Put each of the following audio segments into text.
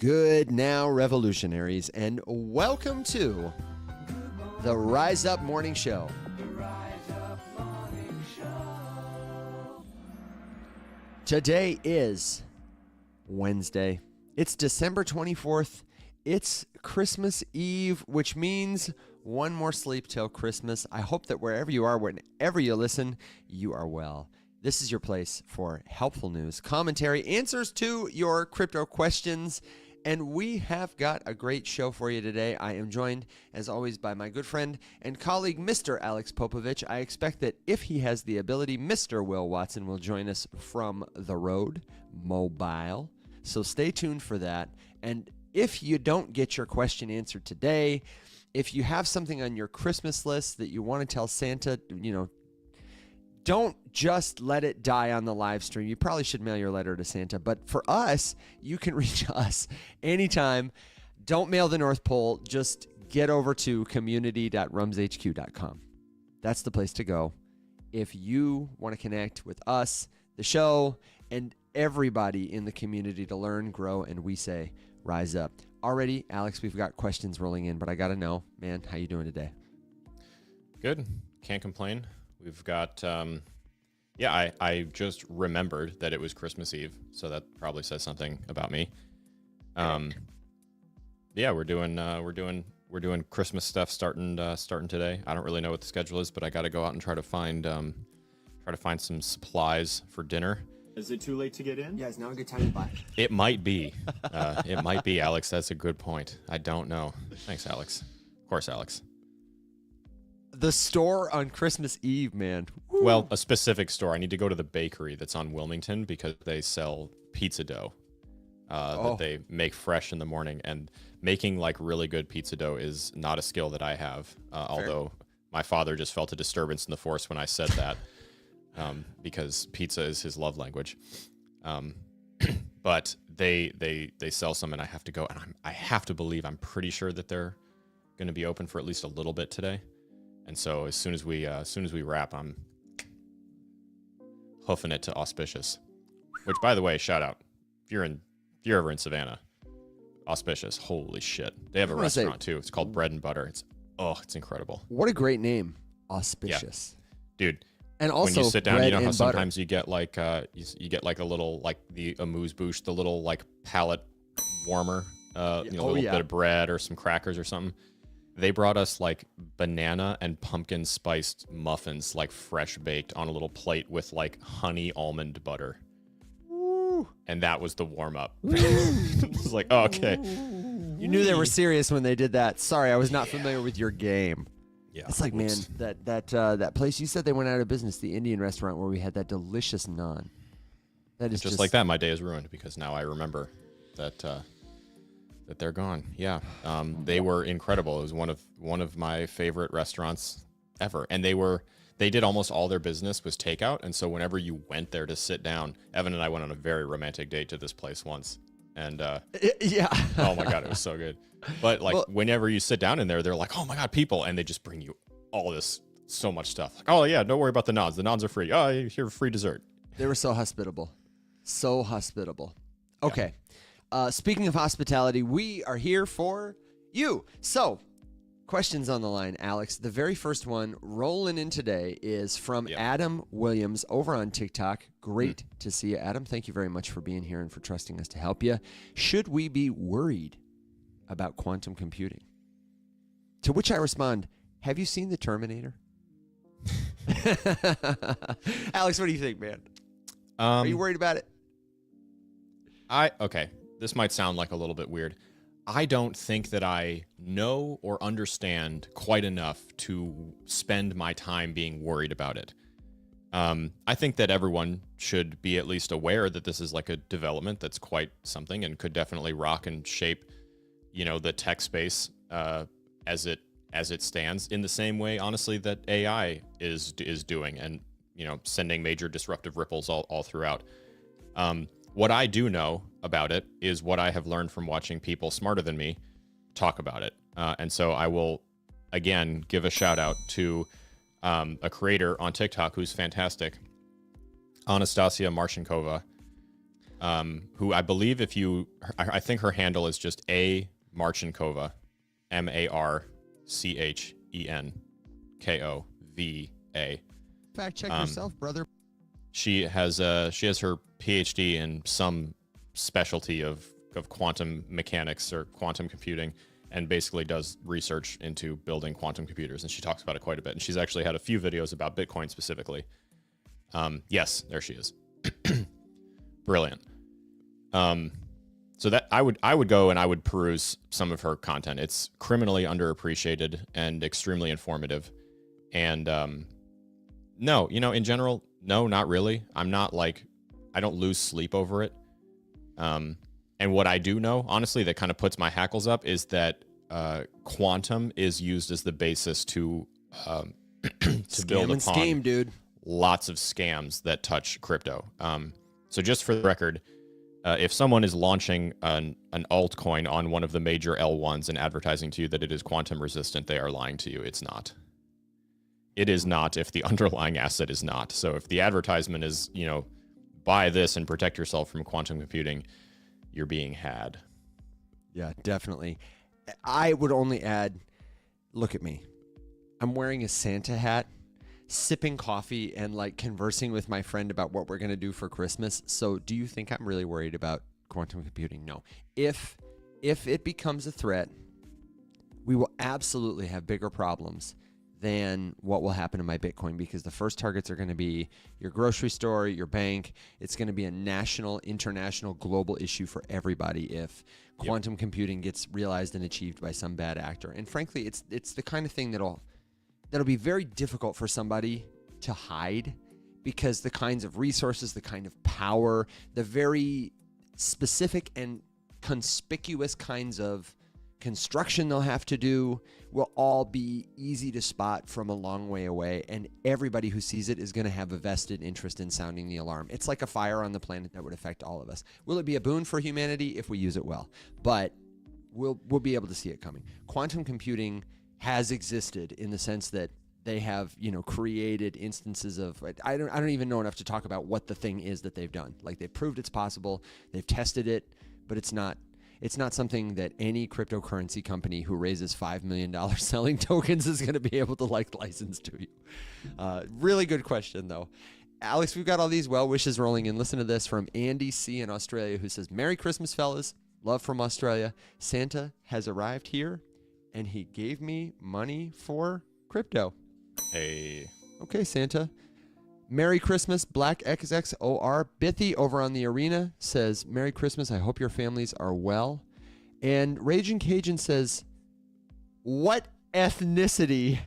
Good now, revolutionaries, and welcome to the Rise Up Morning Show. Today is Wednesday. It's December 24th. It's Christmas Eve, which means one more sleep till Christmas. I hope that wherever you are, whenever you listen, you are well. This is your place for helpful news, commentary, answers to your crypto questions, and we have got a great show for you today. I am joined, as always, by my good friend and colleague, Mr. Alex Popovich. I expect that if he has the ability, Mr. Will Watson will join us from the road, mobile. So stay tuned for that. And if you don't get your question answered today, if you have something on your Christmas list that you want to tell Santa, don't just let it die on the live stream. You probably should mail your letter to Santa. But for us, you can reach us anytime. Don't mail the North Pole. Just get over to community.rumshq.com. That's the place to go. If you want to connect with us, the show, and everybody in the community to learn, grow, and we say, rise up. Already, Alex, we've got questions rolling in, but I got to know, man, how you doing today? Good. Can't complain. We've got, I just remembered that it was Christmas Eve, so that probably says something about me. We're doing Christmas stuff starting today. I don't really know what the schedule is, but I got to go out and try to find some supplies for dinner. Is it too late to get in? Yeah, it's now a good time to buy. It might be. It might be, Alex. That's a good point. I don't know. Thanks, Alex. Of course, Alex. The store on Christmas Eve, man. Woo. Well, a specific store. I need to go to the bakery that's on Wilmington because they sell pizza dough that they make fresh in the morning. And making like really good pizza dough is not a skill that I have, although my father just felt a disturbance in the force when I said that because pizza is his love language. But they sell some and I have to go. And I have to believe, I'm pretty sure that they're going to be open for at least a little bit today. And so as soon as we wrap, I'm hoofing it to Auspicious. Which, by the way, shout out if you're ever in Savannah, Auspicious. Holy shit, they have a restaurant too. It's called Bread and Butter. It's incredible. What a great name, Auspicious, dude. And also, when you sit down, you know how sometimes butter. you get like you get like a little like the amuse bouche, the little like palate warmer, a little bit of bread or some crackers or something. They brought us like banana and pumpkin spiced muffins, like fresh baked on a little plate with like honey almond butter. Woo. And that was the warm up. It was like, oh, okay. You knew they were serious when they did that. Sorry, I was not familiar with your game. Yeah. It's like, man, that place you said they went out of business, the Indian restaurant where we had that delicious naan. That is just like that. My day is ruined because now I remember that they're gone. Yeah. They were incredible. It was one of my favorite restaurants ever. And they did almost all their business was takeout. And so whenever you went there to sit down, Evan and I went on a very romantic date to this place once. And yeah. Oh my God, it was so good. But like whenever you sit down in there, they're like, oh my God, people. And they just bring you all this, so much stuff. Like, oh yeah, don't worry about the naans. The naans are free. Oh, here's free dessert. They were so hospitable. So hospitable. Okay. Yeah. Speaking of hospitality, we are here for you. So, questions on the line, Alex. The very first one rolling in today is from Adam Williams over on TikTok. Great to see you, Adam. Thank you very much for being here and for trusting us to help you. Should we be worried about quantum computing? To which I respond, have you seen The Terminator? Alex, what do you think, man? Are you worried about it? Okay. This might sound like a little bit weird. I don't think that I know or understand quite enough to spend my time being worried about it. I think that everyone should be at least aware that this is like a development that's quite something and could definitely rock and shape, the tech space as it stands in the same way, honestly, that AI is doing and, sending major disruptive ripples all throughout. What I do know about it is what I have learned from watching people smarter than me talk about it. And so I will, again, give a shout out to a creator on TikTok who's fantastic, Anastasia Marchenkova. who I believe I think her handle is just A Marchenkova, MARCHENKOVA. Fact check yourself, brother. She has her PhD in some specialty of quantum mechanics or quantum computing, and basically does research into building quantum computers. And she talks about it quite a bit. And she's actually had a few videos about Bitcoin specifically. Yes, there she is. Brilliant. So that I would go and I would peruse some of her content. It's criminally underappreciated and extremely informative. And no, in general, no, not really. I don't lose sleep over it. And what I do know, honestly, that kind of puts my hackles up is that quantum is used as the basis to build upon scheme, dude. Lots of scams that touch crypto. So just for the record, if someone is launching an altcoin on one of the major L1s and advertising to you that it is quantum resistant, they are lying to you. It's not. It is not if the underlying asset is not. So if the advertisement is, buy this and protect yourself from quantum computing, you're being had. Yeah, definitely. I would only add, look at me. I'm wearing a Santa hat, sipping coffee, and conversing with my friend about what we're going to do for Christmas. So do you think I'm really worried about quantum computing? No. If it becomes a threat, we will absolutely have bigger problems than what will happen to my Bitcoin, because the first targets are going to be your grocery store, your bank. It's going to be a national, international, global issue for everybody if quantum computing gets realized and achieved by some bad actor. And frankly, it's the kind of thing that'll be very difficult for somebody to hide, because the kinds of resources, the kind of power, the very specific and conspicuous kinds of construction they'll have to do will all be easy to spot from a long way away, and everybody who sees it is going to have a vested interest in sounding the alarm. It's like a fire on the planet that would affect all of us. Will it be a boon for humanity if we use it well? But we'll be able to see it coming. Quantum computing has existed in the sense that they have, created instances of, I don't even know enough to talk about what the thing is that they've done. They've proved it's possible, they've tested it, but it's not something that any cryptocurrency company who raises $5 million selling tokens is going to be able to license to you. Really good question, though. Alex, we've got all these well wishes rolling in. Listen to this from Andy C. in Australia, who says, Merry Christmas, fellas. Love from Australia. Santa has arrived here, and he gave me money for crypto. Hey. Okay, Santa. Merry Christmas, Black XXOR. Bithy over on the arena says, Merry Christmas. I hope your families are well. And Raging Cajun says, what ethnicity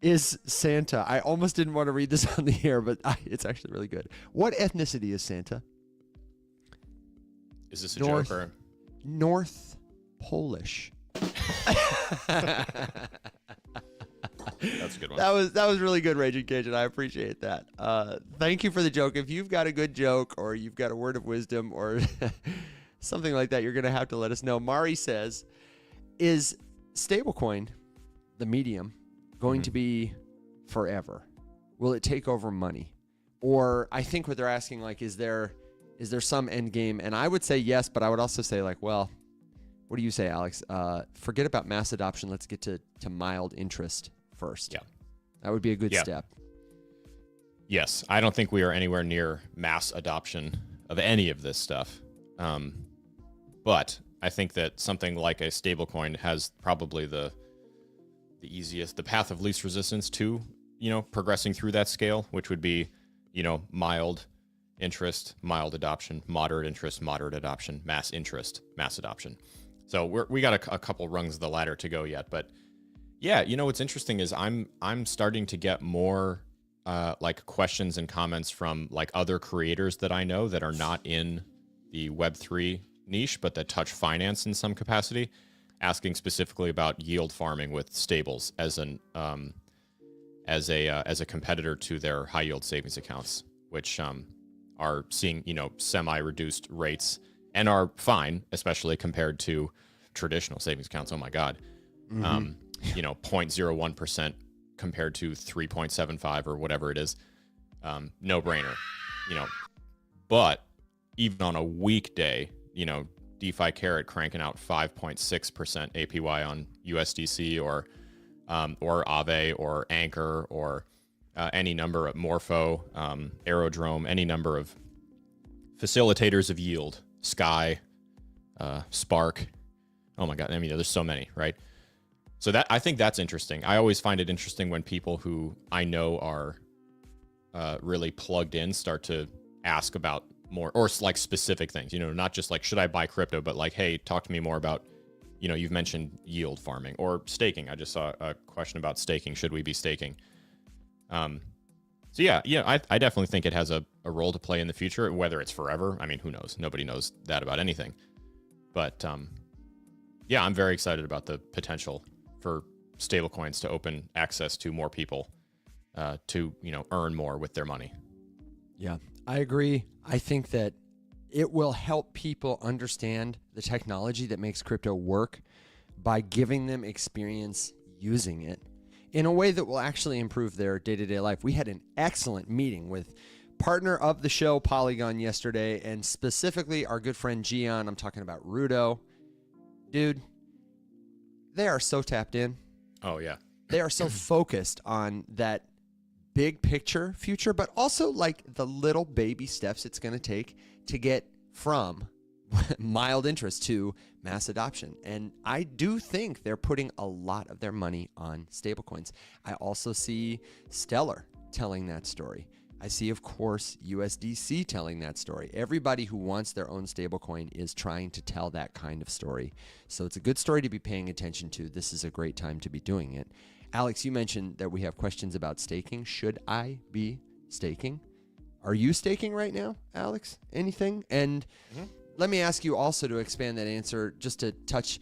is Santa? I almost didn't want to read this on the air, but it's actually really good. What ethnicity is Santa? Is this a joke or? North Polish. That's a good one. That was really good, Raging Cajun. I appreciate that. Thank you for the joke. If you've got a good joke or you've got a word of wisdom or something like that, you're going to have to let us know. Mari says, is stablecoin, the medium, going to be forever? Will it take over money? Or I think what they're asking, is there some end game? And I would say yes, but I would also say well, what do you say, Alex? Forget about mass adoption. Let's get to mild interest first. Yeah. That would be a good step. Yes. I don't think we are anywhere near mass adoption of any of this stuff. But I think that something like a stablecoin has probably the path of least resistance to, progressing through that scale, which would be, mild interest, mild adoption, moderate interest, moderate adoption, mass interest, mass adoption. So we got a couple rungs of the ladder to go yet, but yeah, what's interesting is I'm starting to get more questions and comments from other creators that I know that are not in the Web3 niche, but that touch finance in some capacity, asking specifically about yield farming with stables as a competitor to their high yield savings accounts, which are seeing semi-reduced rates and are fine, especially compared to traditional savings accounts. Oh my God. 0.01% compared to 3.75 or whatever it is. No brainer, but even on a weekday, DeFi Carrot cranking out 5.6% APY on USDC or Aave or Anchor or any number of Morpho, Aerodrome, any number of facilitators of yield, Sky, Spark. Oh my God. I mean, there's so many, right? So I think that's interesting. I always find it interesting when people who I know are really plugged in start to ask about more or like specific things, not just like, should I buy crypto, but like, hey, talk to me more about, you've mentioned yield farming or staking. I just saw a question about staking. Should we be staking? So yeah, I definitely think it has a role to play in the future, whether it's forever. I mean, who knows? Nobody knows that about anything. But yeah, I'm very excited about the potential for stablecoins to open access to more people to, earn more with their money. Yeah, I agree. I think that it will help people understand the technology that makes crypto work by giving them experience using it in a way that will actually improve their day-to-day life. We had an excellent meeting with partner of the show, Polygon, yesterday, and specifically our good friend Gian. I'm talking about Rudo. Dude, they are so tapped in. Oh, yeah. They are so focused on that big picture future, but also like the little baby steps it's going to take to get from mild interest to mass adoption. And I do think they're putting a lot of their money on stablecoins. I also see Stellar telling that story. I see, of course, USDC telling that story. Everybody who wants their own stablecoin is trying to tell that kind of story. So it's a good story to be paying attention to. This is a great time to be doing it. Alex, you mentioned that we have questions about staking. Should I be staking? Are you staking right now, Alex? Anything? And let me ask you also to expand that answer, just to touch,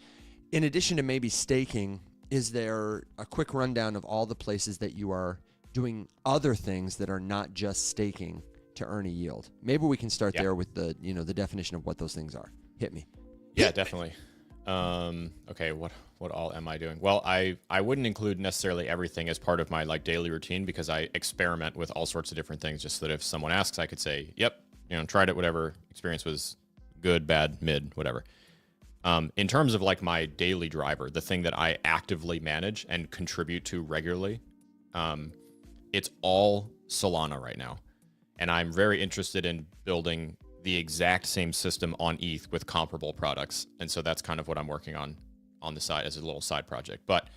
in addition to maybe staking, is there a quick rundown of all the places that you are doing other things that are not just staking to earn a yield? Maybe we can start there with the, the definition of what those things are. Hit me. Yeah, definitely. Okay, what all am I doing? Well, I wouldn't include necessarily everything as part of my like daily routine because I experiment with all sorts of different things just so that if someone asks, I could say, yep, tried it, whatever experience was good, bad, mid, whatever. In terms of like my daily driver, the thing that I actively manage and contribute to regularly, it's all Solana right now. And I'm very interested in building the exact same system on ETH with comparable products. And so that's kind of what I'm working on the side as a little side project. But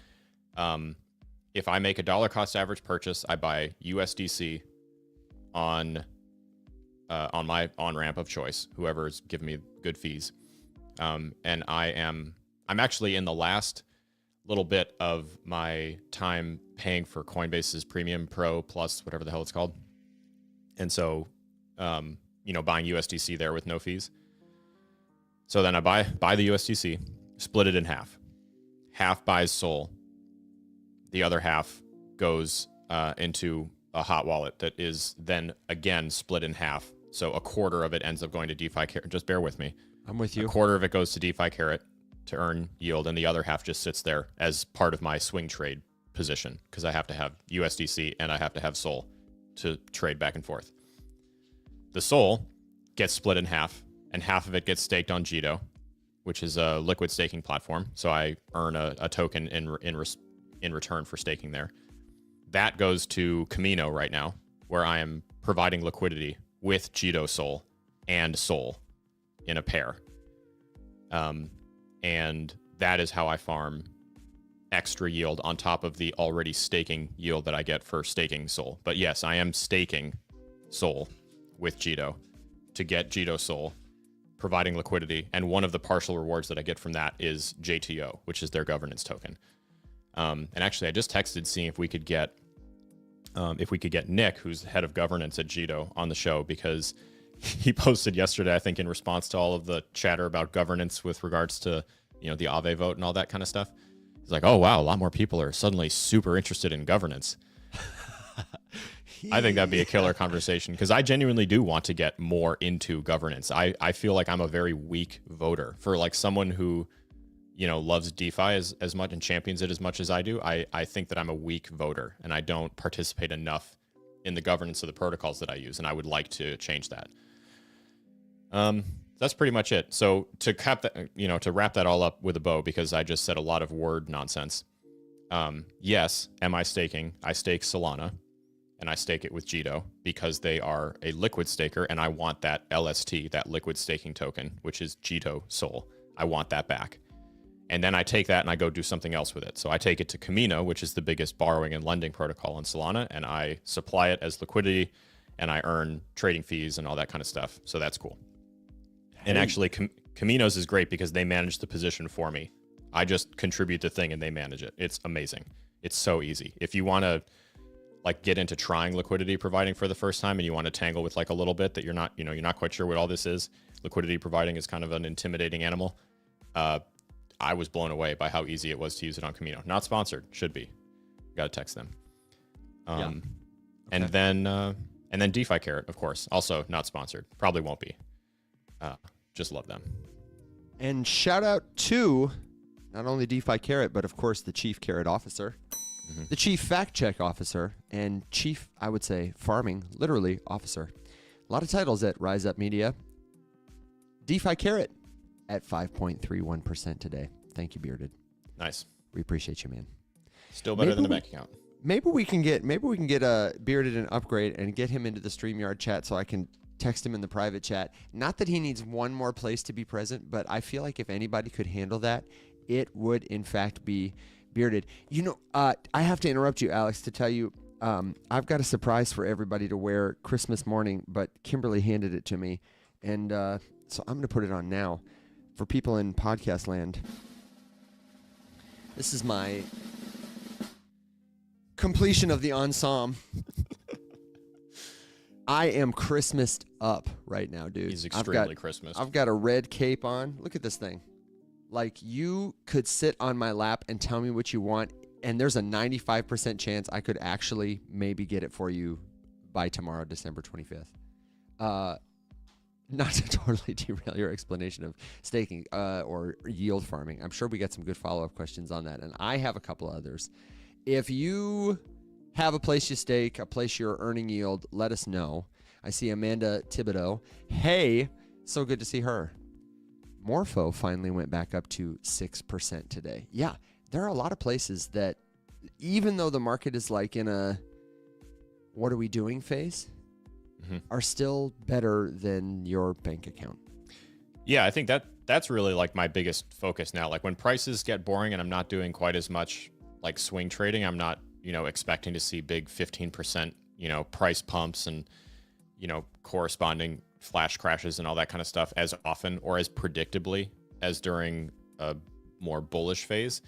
if I make a dollar cost average purchase, I buy USDC on my on-ramp of choice, whoever's giving me good fees. And I'm actually in the last little bit of my time paying for Coinbase's Premium Pro Plus, whatever the hell it's called. And so, buying USDC there with no fees. So then I buy the USDC, split it in half. Half buys Sol. The other half goes into a hot wallet that is then again split in half. So a quarter of it ends up going to DeFi Carrot. Just bear with me. I'm with you. A quarter of it goes to DeFi Carrot to earn yield, and the other half just sits there as part of my swing trade position because I have to have USDC and I have to have Sol to trade back and forth. The Sol gets split in half, and half of it gets staked on Jito, which is a liquid staking platform. So I earn a token in return for staking there. That goes to Kamino right now, where I am providing liquidity with Jito Sol and Sol in a pair. And that is how I farm extra yield on top of the already staking yield that I get for staking Sol. But yes, I am staking Sol with Jito to get Jito Sol, providing liquidity. And one of the partial rewards that I get from that is JTO, which is their governance token. And actually, I just texted seeing if we could get Nick, who's head of governance at Jito, on the show, because he posted yesterday, I think, in response to all of the chatter about governance with regards to, the Aave vote and all that kind of stuff. He's like, oh, wow, a lot more people are suddenly super interested in governance. I think that'd be a killer conversation because I genuinely do want to get more into governance. I feel like I'm a very weak voter for like someone who, loves DeFi as much and champions it as much as I do. I think that I'm a weak voter and I don't participate enough in the governance of the protocols that I use. And I would like to change that. That's pretty much it. So to cap that, to wrap that all up with a bow, because I just said a lot of word nonsense. Yes, am I staking? I stake Solana, and I stake it with Jito because they are a liquid staker, and I want that LST, that liquid staking token, which is Jito Sol. I want that back. And then I take that and I go do something else with it. So I take it to Kamino, which is the biggest borrowing and lending protocol in Solana, and I supply it as liquidity, and I earn trading fees and all that kind of stuff. So that's cool. Hey. And actually, Kamino's is great because they manage the position for me. I just contribute the thing and they manage it. It's amazing. It's so easy. If you want to get into trying liquidity providing for the first time and you want to tangle with a little bit that you're not quite sure what all this is, liquidity providing is kind of an intimidating animal. I was blown away by how easy it was to use it on Kamino. Not sponsored, should be. Got to text them. Yeah. Okay. And then DeFi Carrot, of course, also not sponsored. Probably won't be. Just love them. And shout out to not only DeFi Carrot, but of course the Chief Carrot Officer, the Chief Fact Check Officer, and Chief, I would say, Farming, literally, Officer. A lot of titles at Rise Up Media. DeFi Carrot at 5.31% today. Thank you, Bearded. Nice. We appreciate you, man. Still better than the bank account. Maybe we can get Bearded an upgrade and get him into the StreamYard chat so I can text him in the private chat. Not that he needs one more place to be present, but I feel like if anybody could handle that, it would in fact be Bearded. I have to interrupt you, Alex, to tell you I've got a surprise for everybody to wear Christmas morning, but Kimberly handed it to me, and so I'm going to put it on now for people in podcast land. This is my completion of the ensemble. I am Christmased up right now, dude. He's extremely Christmas. I've got a red cape on. Look at this thing. Like, you could sit on my lap and tell me what you want, and there's a 95% chance I could actually maybe get it for you by tomorrow, December 25th. Not to totally derail your explanation of staking or yield farming. I'm sure we got some good follow-up questions on that, and I have a couple others. If you have a place you stake, a place you're earning yield, let us know. I see Amanda Thibodeau. Hey, so good to see her. Morpho finally went back up to 6% today. Yeah, there are a lot of places that, even though the market is in a what are we doing phase, are still better than your bank account. Yeah, I think that's really my biggest focus now. When prices get boring and I'm not doing quite as much swing trading, I'm not expecting to see big 15%, price pumps and, corresponding flash crashes and all that kind of stuff as often or as predictably as during a more bullish phase.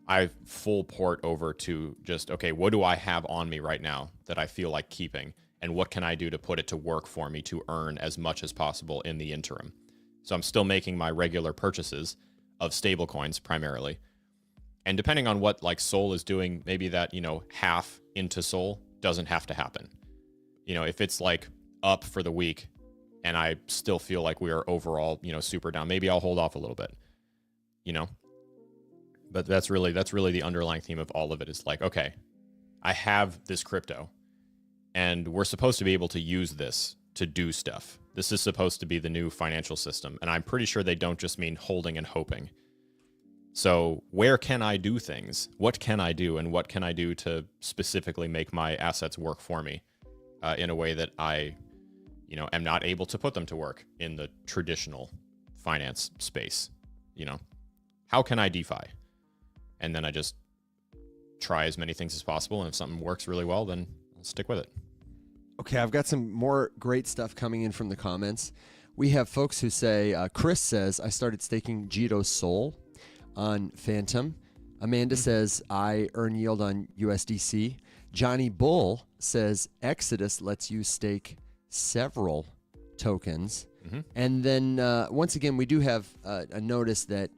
I full port over to just, okay, what do I have on me right now that I feel like keeping? And what can I do to put it to work for me to earn as much as possible in the interim? So I'm still making my regular purchases of stable coins primarily. And depending on what Sol is doing, maybe that, half into Sol doesn't have to happen. If it's up for the week and I still feel like we are overall, super down, maybe I'll hold off a little bit, But that's really the underlying theme of all of it is okay, I have this crypto and we're supposed to be able to use this to do stuff. This is supposed to be the new financial system. And I'm pretty sure they don't just mean holding and hoping. So where can I do things? What can I do? And what can I do to specifically make my assets work for me in a way that I, am not able to put them to work in the traditional finance space? How can I DeFi? And then I just try as many things as possible. And if something works really well, then I'll stick with it. Okay, I've got some more great stuff coming in from the comments. We have folks who say, Chris says, I started staking Jito Sol on Phantom. Amanda says, I earn yield on USDC. Johnny Bull says, Exodus lets you stake several tokens. And then, once again, we do have a notice that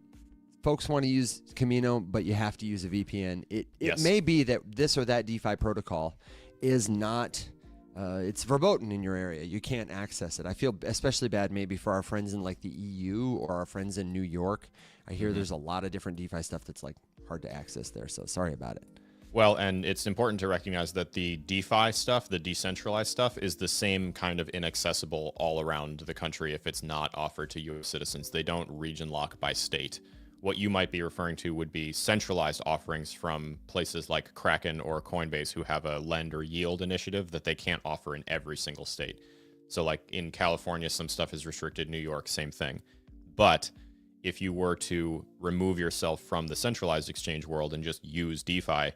folks want to use Kamino, but you have to use a VPN. It may be that this or that DeFi protocol is not... it's verboten in your area. You can't access it. I feel especially bad maybe for our friends in the EU or our friends in New York. I hear there's a lot of different DeFi stuff that's hard to access there. So sorry about it. Well, and it's important to recognize that the DeFi stuff, the decentralized stuff, is the same kind of inaccessible all around the country if it's not offered to U.S. citizens. They don't region lock by state. What you might be referring to would be centralized offerings from places like Kraken or Coinbase, who have a lend or yield initiative that they can't offer in every single state. So like in California, some stuff is restricted. New York, same thing. But if you were to remove yourself from the centralized exchange world and just use DeFi,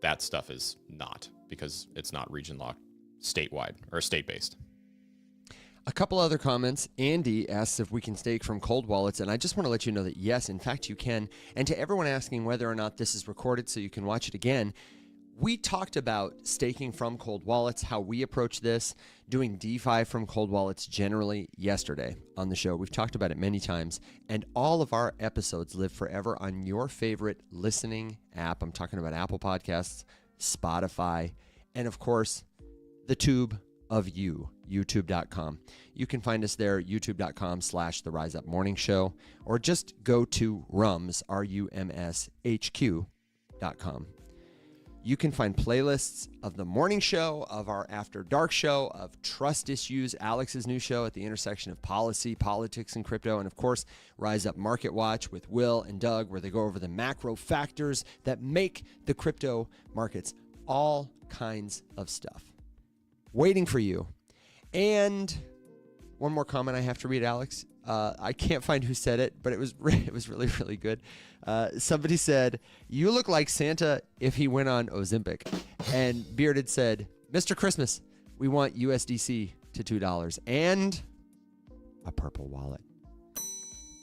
that stuff is not, because it's not region locked, statewide or state-based. A couple other comments. Andy asks if we can stake from cold wallets, and I just want to let you know that yes, in fact, you can. And to everyone asking whether or not this is recorded so you can watch it again, we talked about staking from cold wallets, how we approach this, doing DeFi from cold wallets generally yesterday on the show. We've talked about it many times, and all of our episodes live forever on your favorite listening app. I'm talking about Apple Podcasts, Spotify, and of course, the tube of you, youtube.com. You can find us there, youtube.com/The Rise Up Morning Show, or just go to RUMS, RUMSHQ.com. You can find playlists of the morning show, of our After Dark show, of Trust Issues, Alex's new show at the intersection of policy, politics, and crypto, and of course, Rise Up Market Watch with Will and Doug, where they go over the macro factors that make the crypto markets, all kinds of stuff waiting for you. And one more comment I have to read, Alex. I can't find who said it, but it was really, really good. Somebody said, "You look like Santa if he went on Ozempic." And Bearded said, "Mr. Christmas, we want USDC to $2 and a purple wallet."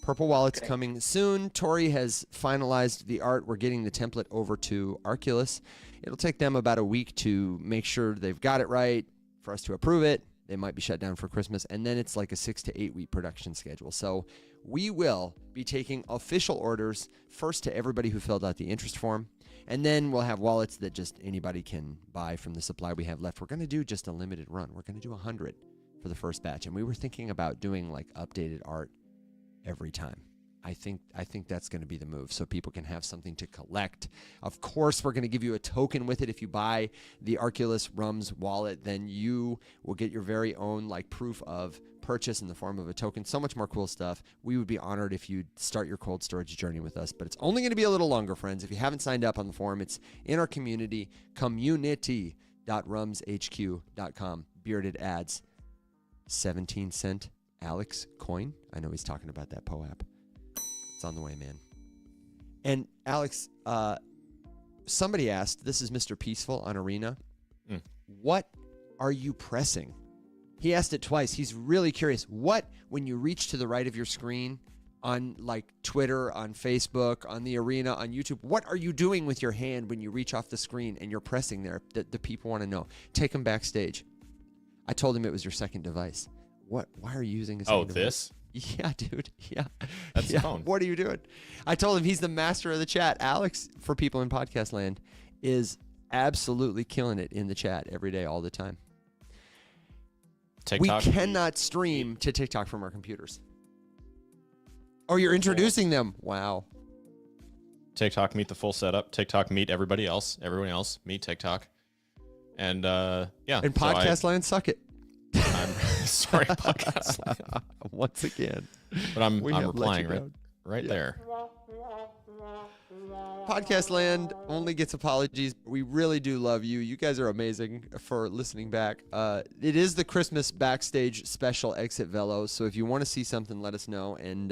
Purple wallet's coming soon. Tori has finalized the art. We're getting the template over to Arculus. It'll take them about a week to make sure they've got it right, for us to approve it. They might be shut down for Christmas, and then it's like a 6 to 8 week production schedule. So we will be taking official orders first to everybody who filled out the interest form, and then we'll have wallets that just anybody can buy from the supply we have left. We're going to do just a limited run. We're going to do 100 for the first batch, and we were thinking about doing like updated art every time. I think that's going to be the move, so people can have something to collect. Of course, we're going to give you a token with it. If you buy the Arculus Rums wallet, then you will get your very own like proof of purchase in the form of a token. So much more cool stuff. We would be honored if you start your cold storage journey with us, but it's only going to be a little longer, friends. If you haven't signed up on the forum, it's in our community, community.rumshq.com. Bearded adds 17-cent Alex coin. I know he's talking about that POAP. It's on the way, man. And Alex, somebody asked, this is Mr. Peaceful on Arena, what are you pressing? He asked it twice. He's really curious. What, when you reach to the right of your screen on like Twitter, on Facebook, on the Arena, on YouTube, what are you doing with your hand when you reach off the screen and you're pressing there? The people want to know. Take him backstage. I told him it was your second device. Why are you using a second device? This? Yeah, dude. Yeah. That's the phone. What are you doing? I told him he's the master of the chat. Alex, for people in podcast land, is absolutely killing it in the chat every day, all the time. TikTok? We cannot stream to TikTok from our computers. Oh, you're introducing them. Wow. TikTok, meet the full setup. TikTok, meet everybody else. Everyone else, meet TikTok. And yeah. And podcast land, suck it. I'm sorry, podcast land. Once again. But I'm replying right there. Podcast land only gets apologies. We really do love you. You guys are amazing for listening back. It is the Christmas backstage special Exit Velo. So if you want to see something, let us know. And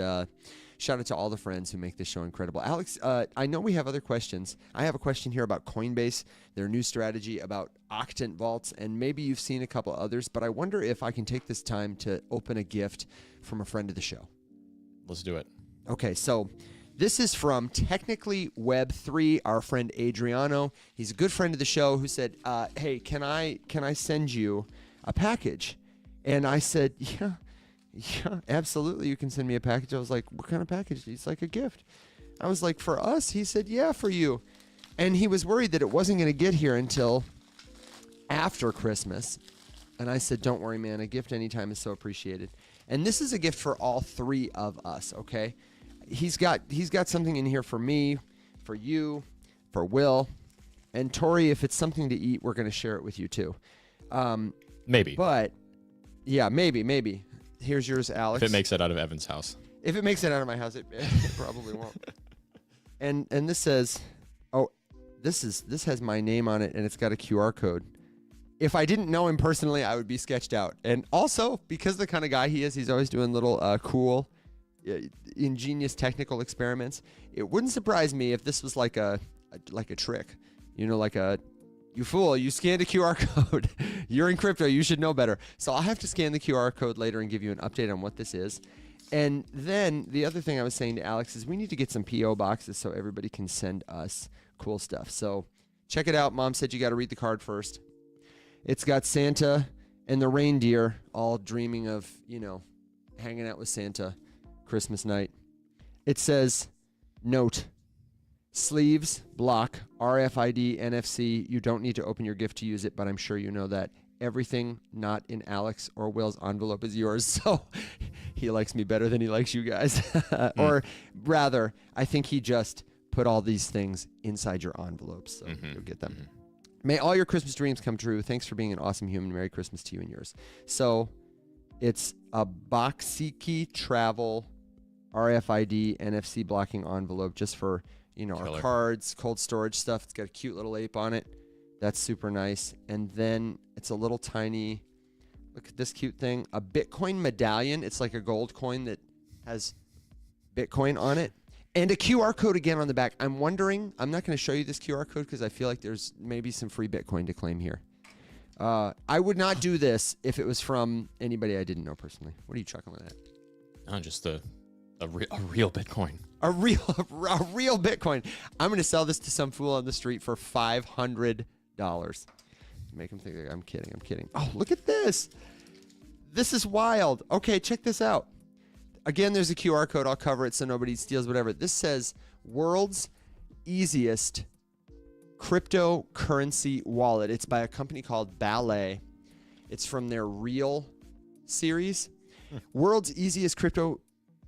shout out to all the friends who make this show incredible. Alex, I know we have other questions. I have a question here about Coinbase, their new strategy about octant vaults, and maybe you've seen a couple others, but I wonder if I can take this time to open a gift from a friend of the show. Let's do it. Okay, so this is from Technically Web3, our friend Adriano. He's a good friend of the show who said, hey, can I send you a package? And I said, yeah, absolutely. You can send me a package. I was like, what kind of package? He's like, a gift. I was like, for us? He said, yeah, for you. And he was worried that it wasn't going to get here until after Christmas. And I said, don't worry, man. A gift anytime is so appreciated. And this is a gift for all three of us, okay? He's got something in here for me, for you, for Will, And Tori, if it's something to eat, we're going to share it with you too. Maybe. But yeah, maybe. Here's yours, Alex. If it makes it out of Evan's house. If it makes it out of my house, it probably won't. And this says, this has my name on it, and it's got a QR code. If I didn't know him personally, I would be sketched out. And also, because the kind of guy he is, he's always doing little cool, ingenious technical experiments. It wouldn't surprise me if this was like a trick. You know, like you fool, you scanned a QR code. You're in crypto, you should know better. So I'll have to scan the QR code later and give you an update on what this is. And then the other thing I was saying to Alex is we need to get some P.O. boxes so everybody can send us cool stuff. So check it out. Mom said you got to read the card first. It's got Santa and the reindeer all dreaming of, hanging out with Santa Christmas night. It says, note, sleeves, block, RFID, NFC. You don't need to open your gift to use it, but I'm sure you know that. Everything not in Alex or Will's envelope is yours. So he likes me better than he likes you guys. Or rather, I think he just put all these things inside your envelopes. So you'll get them. May all your Christmas dreams come true. Thanks for being an awesome human. Merry Christmas to you and yours. So it's a Boxiki Travel RFID NFC blocking envelope just for, our cards, cold storage stuff. It's got a cute little ape on it. That's super nice. And then it's a little tiny, look at this cute thing, a Bitcoin medallion. It's like a gold coin that has Bitcoin on it. And a QR code again on the back. I'm wondering, I'm not going to show you this QR code because I feel like there's maybe some free Bitcoin to claim here. I would not do this if it was from anybody I didn't know personally. What are you chuckling at? Oh, just a real Bitcoin. A real Bitcoin. I'm going to sell this to some fool on the street for $500. Make him think I'm kidding. Oh, look at this. This is wild. Okay, check this out. Again, there's a QR code. I'll cover it so nobody steals whatever. This says world's easiest cryptocurrency wallet. It's by a company called Ballet. It's from their Real series. World's easiest crypto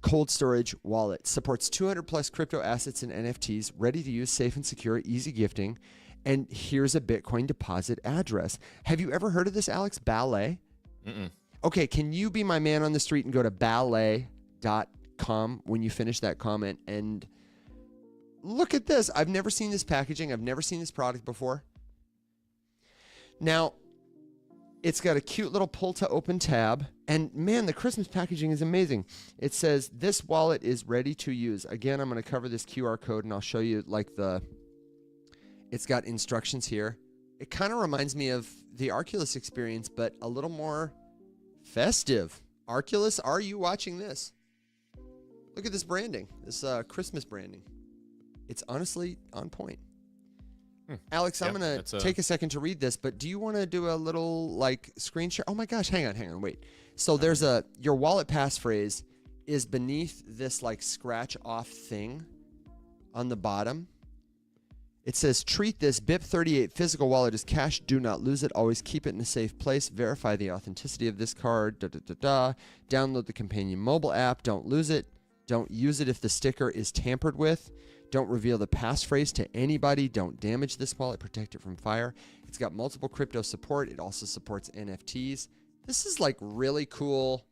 cold storage wallet. Supports 200 plus crypto assets and NFTs. Ready to use, safe and secure, easy gifting. And here's a Bitcoin deposit address. Have you ever heard of this, Alex? Ballet? Okay, can you be my man on the street and go to ballet.com when you finish that comment and look at this. I've never seen this packaging. I've never seen this product before. Now, it's got a cute little pull to open tab. And man, the Christmas packaging is amazing. It says this wallet is ready to use. Again, I'm going to cover this QR code and I'll show you it's got instructions here. It kind of reminds me of the Arculus experience, but a little more festive. Arculus, are you watching this? Look at this branding, this Christmas branding. It's honestly on point. Alex, I'm going to take a second to read this, but do you want to do a little screen share? Oh my gosh, hang on, wait. So there's your wallet passphrase is beneath this scratch off thing on the bottom. It says, treat this BIP38 physical wallet as cash. Do not lose it. Always keep it in a safe place. Verify the authenticity of this card. Download the companion mobile app. Don't lose it. Don't use it if the sticker is tampered with. Don't reveal the passphrase to anybody. Don't damage this wallet. Protect it from fire. It's got multiple crypto support. It also supports NFTs. This is really cool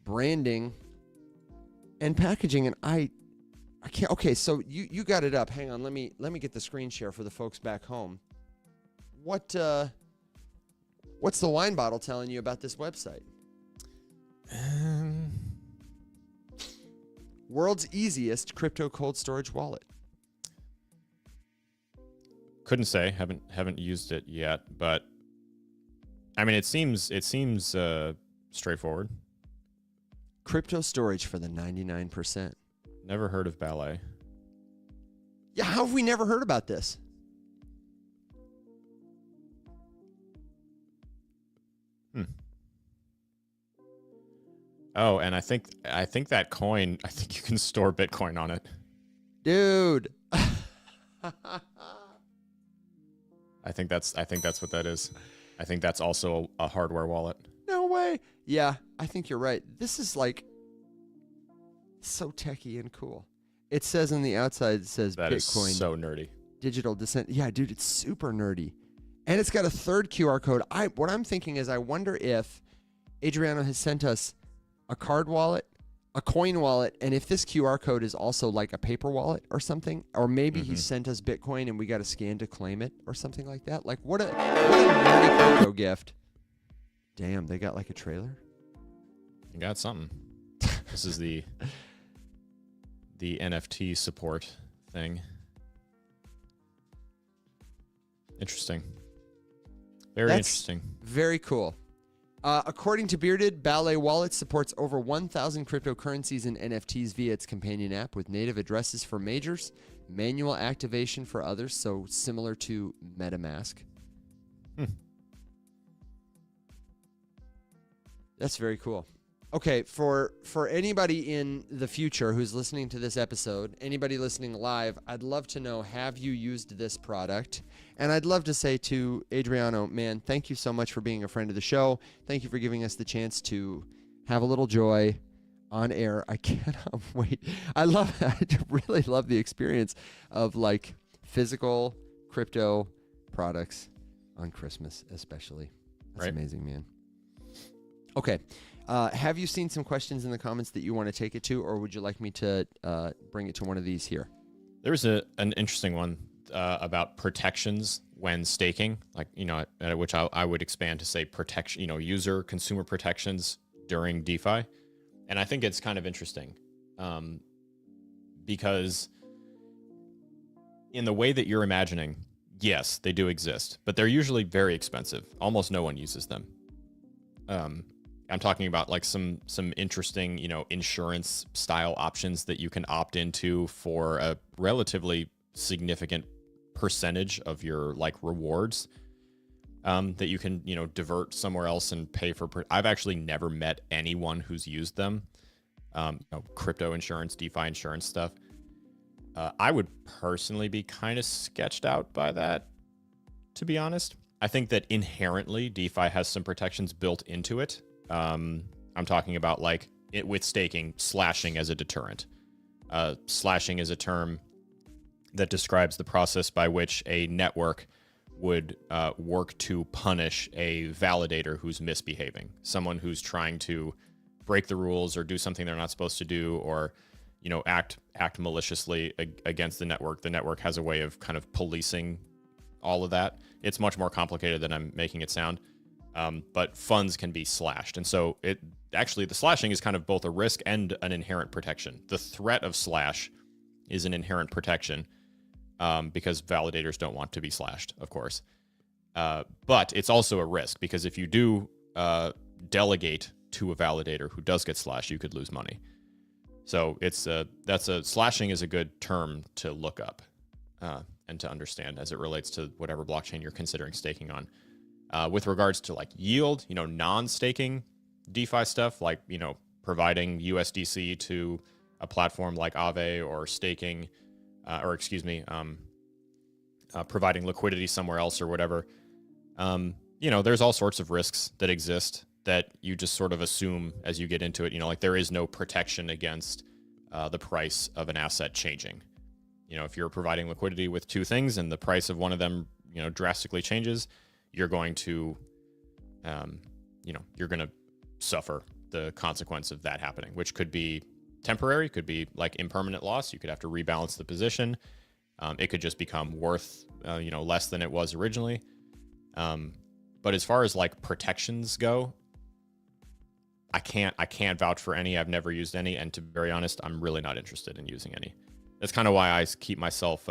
branding and packaging. And I can't. Okay, so you got it up. Hang on. Let me get the screen share for the folks back home. What's the wine bottle telling you about this website? World's easiest crypto cold storage wallet. Couldn't say. Haven't used it yet, but I mean, it seems straightforward. Crypto storage for the 99%. Never heard of Ballet. Yeah, how have we never heard about this? Oh, and I think that coin, I think you can store Bitcoin on it. Dude. I think that's what that is. I think that's also a hardware wallet. No way. Yeah, I think you're right. This is so techie and cool. It says on the outside, it says that Bitcoin. Is so nerdy. digital descent. Yeah, dude, it's super nerdy. And it's got a third QR code. What I'm thinking is, I wonder if Adriano has sent us a card wallet, a coin wallet, and if this QR code is also like a paper wallet or something, or maybe he sent us Bitcoin and we got to scan to claim it or something like that. Like, what a nerdy crypto gift. Damn, they got like a trailer? You got something. This is the NFT support thing. Interesting. Very interesting. Very cool. According to Bearded, Ballet Wallet supports over 1,000 cryptocurrencies and NFTs via its companion app with native addresses for majors, manual activation for others, so similar to MetaMask. That's very cool. Okay, for anybody in the future who's listening to this episode, anybody listening live, I'd love to know, have you used this product? And I'd love to say to Adriano, man, thank you so much for being a friend of the show. Thank you for giving us the chance to have a little joy on air. I cannot wait. I really love the experience of like physical crypto products on Christmas, especially. That's amazing, man. Okay. Have you seen some questions in the comments that you want to take it to, or would you like me to bring it to one of these here? There's an interesting one about protections when staking, like, which I would expand to say protection, user consumer protections during DeFi. And I think it's kind of interesting because in the way that you're imagining, yes, they do exist, but they're usually very expensive. Almost no one uses them. I'm talking about like some interesting, insurance style options that you can opt into for a relatively significant percentage of your like rewards that you can, divert somewhere else and pay for. I've actually never met anyone who's used them. Crypto insurance, DeFi insurance stuff. I would personally be kind of sketched out by that, to be honest. I think that inherently DeFi has some protections built into it. I'm talking about like it with staking, slashing as a deterrent. Slashing is a term that describes the process by which a network would work to punish a validator who's misbehaving, someone who's trying to break the rules or do something they're not supposed to do, or act maliciously against the network. The network has a way of kind of policing all of that. It's much more complicated than I'm making it sound. But funds can be slashed. And so the slashing is kind of both a risk and an inherent protection. The threat of slash is an inherent protection because validators don't want to be slashed, of course. But it's also a risk because if you do delegate to a validator who does get slashed, you could lose money. So slashing is a good term to look up and to understand as it relates to whatever blockchain you're considering staking on. With regards to like yield, non-staking DeFi stuff, like, providing USDC to a platform like Aave, or staking, providing liquidity somewhere else or whatever. There's all sorts of risks that exist that you just sort of assume as you get into it. Like there is no protection against the price of an asset changing. If you're providing liquidity with two things and the price of one of them, drastically changes, you're going to, you're going to suffer the consequence of that happening, which could be temporary, could be like impermanent loss. You could have to rebalance the position. It could just become worth, less than it was originally. But as far as like protections go, I can't vouch for any. I've never used any. And to be very honest, I'm really not interested in using any. That's kind of why I keep myself,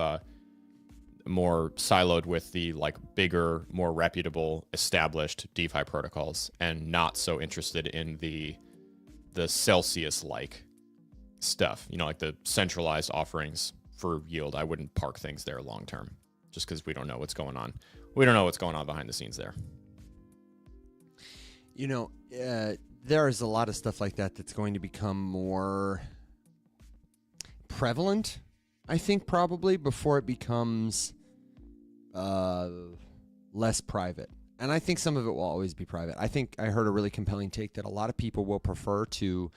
more siloed with the like bigger, more reputable, established DeFi protocols, and not so interested in the Celsius-like stuff. Like the centralized offerings for yield. I wouldn't park things there long term, just because we don't know what's going on. We don't know what's going on behind the scenes there. There is a lot of stuff like that that's going to become more prevalent, I think, probably before it becomes less private. And I think some of it will always be private. I think I heard a really compelling take that a lot of people will prefer to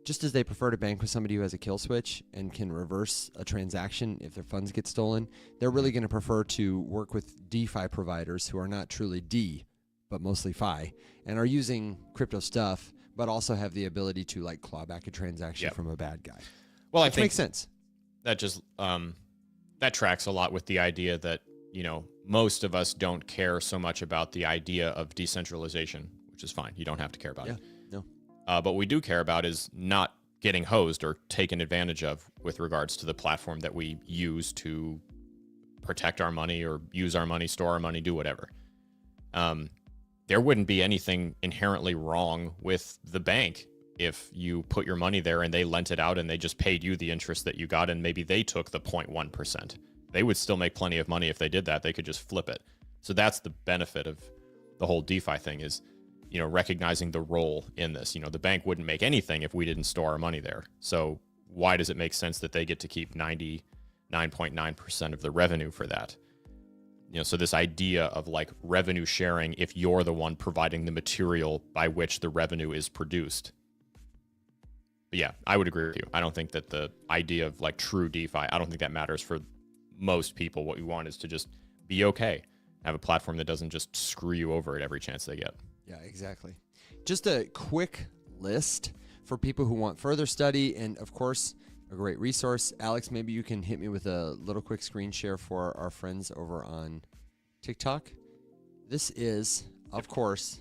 just as they prefer to bank with somebody who has a kill switch and can reverse a transaction if their funds get stolen, they're really going to prefer to work with DeFi providers who are not truly D, but mostly Fi, and are using crypto stuff, but also have the ability to like claw back a transaction from a bad guy. Well, Which I think makes sense. That just that tracks a lot with the idea that, you know, most of us don't care so much about the idea of decentralization, which is fine. You don't have to care about it. No. But what we do care about is not getting hosed or taken advantage of with regards to the platform that we use to protect our money or use our money, store our money, do whatever. There wouldn't be anything inherently wrong with the bank if you put your money there and they lent it out and they just paid you the interest that you got and maybe they took the 0.1%. They would still make plenty of money if they did that. They could just flip it. So that's the benefit of the whole DeFi thing is, you know, recognizing the role in this. You know, the bank wouldn't make anything if we didn't store our money there. So why does it make sense that they get to keep 99.9% of the revenue for that? You know, so this idea of like revenue sharing if you're the one providing the material by which the revenue is produced. But yeah, I would agree with you. I don't think that the idea of like true DeFi, I don't think that matters for most people. What we want is to just be okay. Have a platform that doesn't just screw you over at every chance they get. Yeah, exactly. Just a quick list for people who want further study and, of course, a great resource. Alex, maybe you can hit me with a little quick screen share for our friends over on TikTok. This is, of course,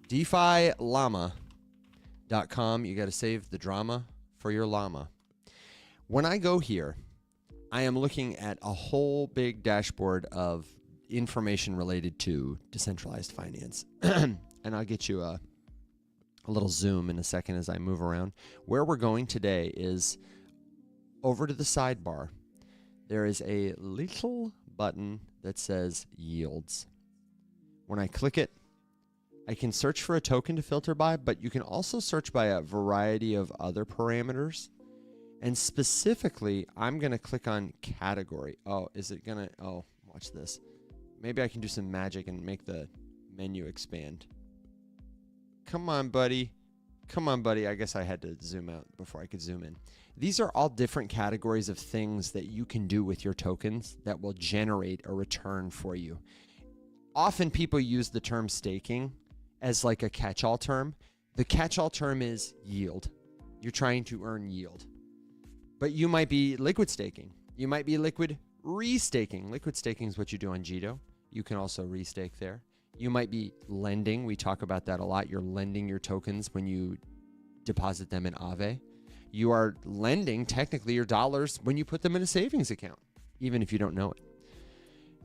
DeFiLlama.com. You got to save the drama for your llama. When I go here, I am looking at a whole big dashboard of information related to decentralized finance. And I'll get you a little zoom in a second as I move around. Where we're going today is over to the sidebar. There is a little button that says yields. When I click it, I can search for a token to filter by, but you can also search by a variety of other parameters. And specifically, I'm going to click on category. Oh, is it going to? Oh, watch this. Maybe I can do some magic and make the menu expand. Come on, buddy. Come on, buddy. I guess I had to zoom out before I could zoom in. These are all different categories of things that you can do with your tokens that will generate a return for you. Often people use the term staking as like a catch-all term. The catch-all term is yield. You're trying to earn yield. But you might be liquid staking. You might be liquid restaking. Liquid staking is what you do on Jito. You can also restake there. You might be lending. We talk about that a lot. You're lending your tokens when you deposit them in Aave. You are lending technically your dollars when you put them in a savings account, even if you don't know it.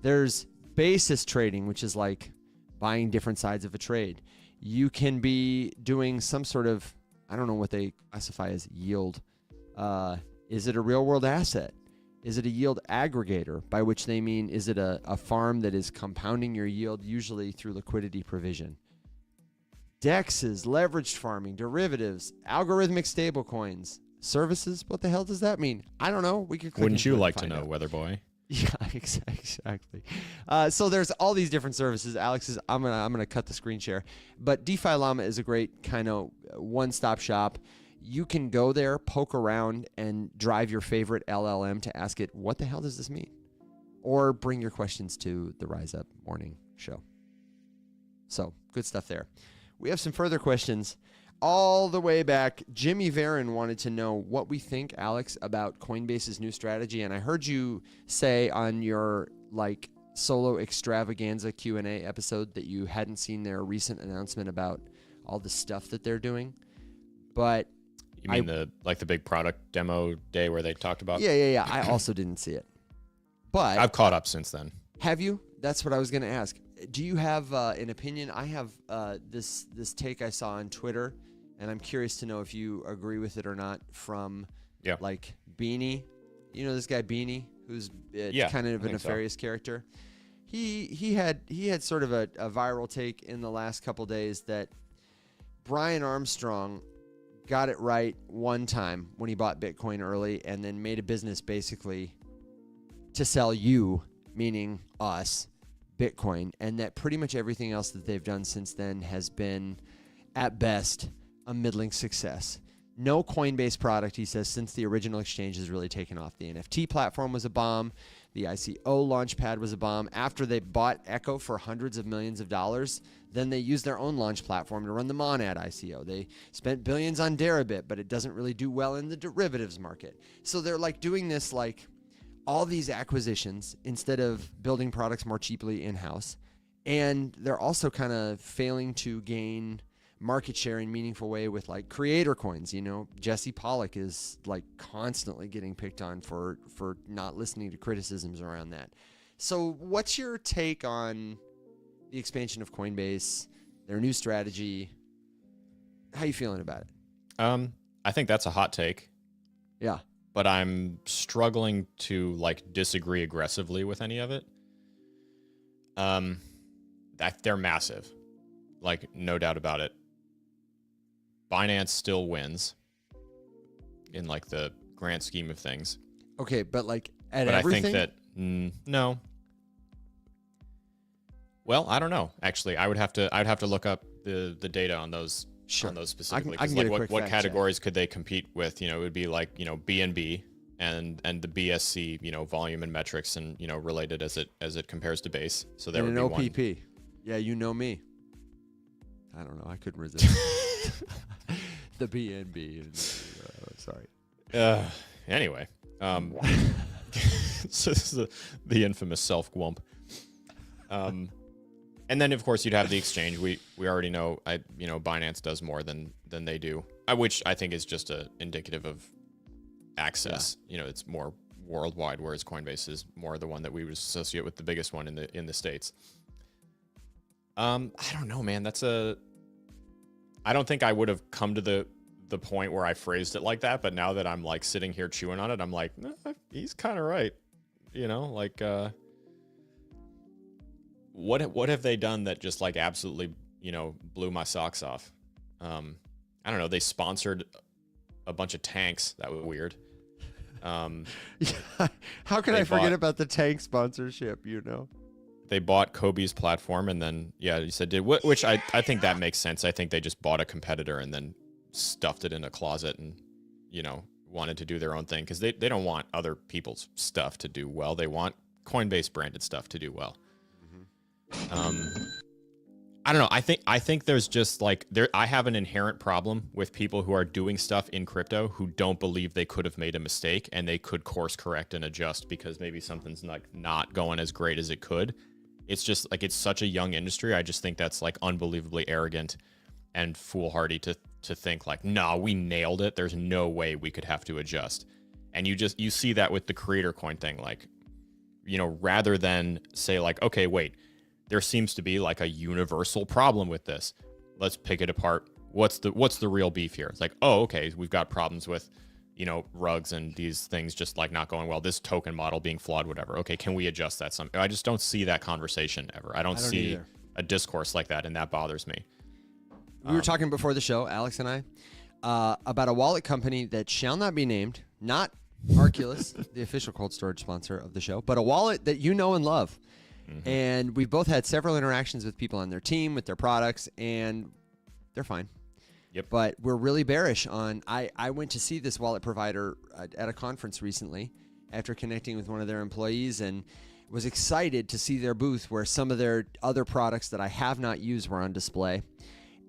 There's basis trading, which is like buying different sides of a trade. You can be doing some sort of, I don't know what they classify as yield. Is it a real world asset? Is it a yield aggregator, by which they mean, is it a farm that is compounding your yield, usually through liquidity provision? DEXs, leveraged farming, derivatives, algorithmic stablecoins, services. What the hell does that mean? I don't know. We could. Wouldn't you like to know, Weather Boy? Yeah, exactly. So there's all these different services. Alex is. I'm gonna cut the screen share. But DeFi Llama is a great kind of one-stop shop. You can go there, poke around, and drive your favorite LLM to ask it, what the hell does this mean? Or bring your questions to the Rise Up Morning Show. So, good stuff there. We have some further questions. All the way back, Jimmy Varon wanted to know what we think, Alex, about Coinbase's new strategy. And I heard you say on your solo extravaganza Q&A episode that you hadn't seen their recent announcement about all the stuff that they're doing. But you mean the big product demo day where they talked about? Yeah. I also didn't see it. But I've caught up since then. Have you? That's what I was going to ask. Do you have an opinion? I have this take I saw on Twitter, and I'm curious to know if you agree with it or not, from Beanie. You know this guy Beanie, who's kind of a nefarious character. He had sort of a viral take in the last couple days that Brian Armstrong got it right one time when he bought Bitcoin early, and then made a business basically to sell you, meaning us, Bitcoin, and that pretty much everything else that they've done since then has been, at best, a middling success. no Coinbase product, he says, since the original exchange has really taken off. The NFT platform was a bomb. The ICO launchpad was a bomb. After they bought Echo for hundreds of millions of dollars, then they used their own launch platform to run the Monad ICO. They spent billions on Deribit, but it doesn't really do well in the derivatives market. So they're like doing this, like all these acquisitions instead of building products more cheaply in-house. And they're also kind of failing to gain market share in meaningful way with like creator coins. You know, Jesse Pollock is like constantly getting picked on for not listening to criticisms around that. So what's your take on the expansion of Coinbase, their new strategy? How you feeling about it? I think that's a hot take. Yeah. But I'm struggling to like disagree aggressively with any of it. That they're massive. Like, no doubt about it. Binance still wins in like the grand scheme of things. Okay, but like at but everything? I think that no. Well, I don't know. Actually, I'd have to look up the data on those on those specifically. I can get like a quick what fact categories check. could they compete with? You know, it would be like, you know, BNB and the BSC, you know, volume and metrics and, you know, related as it compares to base. So there would be OPP. one. Yeah, you know me. I don't know. I couldn't resist. The BNB. Sorry. Anyway, so this is the infamous self-gwump. And then of course you'd have the exchange. We already know, Binance does more than they do, which I think is just indicative of access. Yeah. You know, it's more worldwide, whereas Coinbase is more the one that we would associate with the biggest one in the States. I don't know, man. I don't think I would have come to the point where I phrased it like that, but now that I'm like sitting here chewing on it, I'm like, nah, he's kind of right. You know, like, what have they done that just like absolutely, you know, blew my socks off? I don't know. They sponsored a bunch of tanks. That was weird. Yeah. How can I forget about the tank sponsorship, you know? They bought Kobe's platform and then, yeah, you said which I think that makes sense. I think they just bought a competitor and then stuffed it in a closet and, you know, wanted to do their own thing because they don't want other people's stuff to do well. They want Coinbase branded stuff to do well. Mm-hmm. I don't know. I think there's just like I have an inherent problem with people who are doing stuff in crypto who don't believe they could have made a mistake and they could course correct and adjust because maybe something's like not going as great as it could. It's just like, it's such a young industry. I just think that's like unbelievably arrogant and foolhardy to think like, nah, we nailed it. There's no way we could have to adjust. And you see that with the creator coin thing. Like, you know, rather than say like, okay, wait, there seems to be like a universal problem with this. Let's pick it apart. What's the real beef here? It's like, oh, okay, we've got problems with, you know, rugs and these things just like not going well. This token model being flawed, whatever. Okay, can we adjust that? I just don't see that conversation ever. I don't see either a discourse like that, and that bothers me. We were talking before the show, Alex and I, about a wallet company that shall not be named, not Arculus, the official cold storage sponsor of the show, but a wallet that you know and love. Mm-hmm. And we've both had several interactions with people on their team, with their products, and they're fine. Yep. But we're really bearish on, I went to see this wallet provider at a conference recently after connecting with one of their employees and was excited to see their booth where some of their other products that I have not used were on display.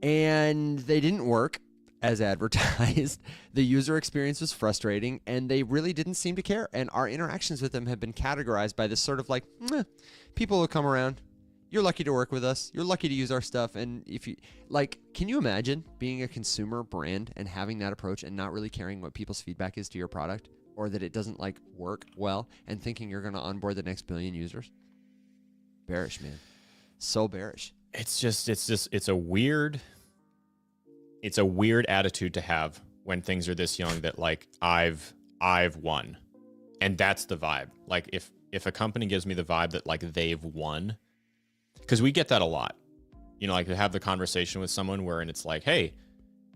And they didn't work as advertised. The user experience was frustrating and they really didn't seem to care. And our interactions with them have been categorized by this sort of like, people will come around. You're lucky to work with us. You're lucky to use our stuff. And if you like, can you imagine being a consumer brand and having that approach and not really caring what people's feedback is to your product or that it doesn't like work well and thinking you're going to onboard the next billion users? Bearish, man. So bearish. It's a weird attitude to have when things are this young that like I've won. And that's the vibe. Like if a company gives me the vibe that like they've won, because we get that a lot, you know, like to have the conversation with someone where, and it's like, hey,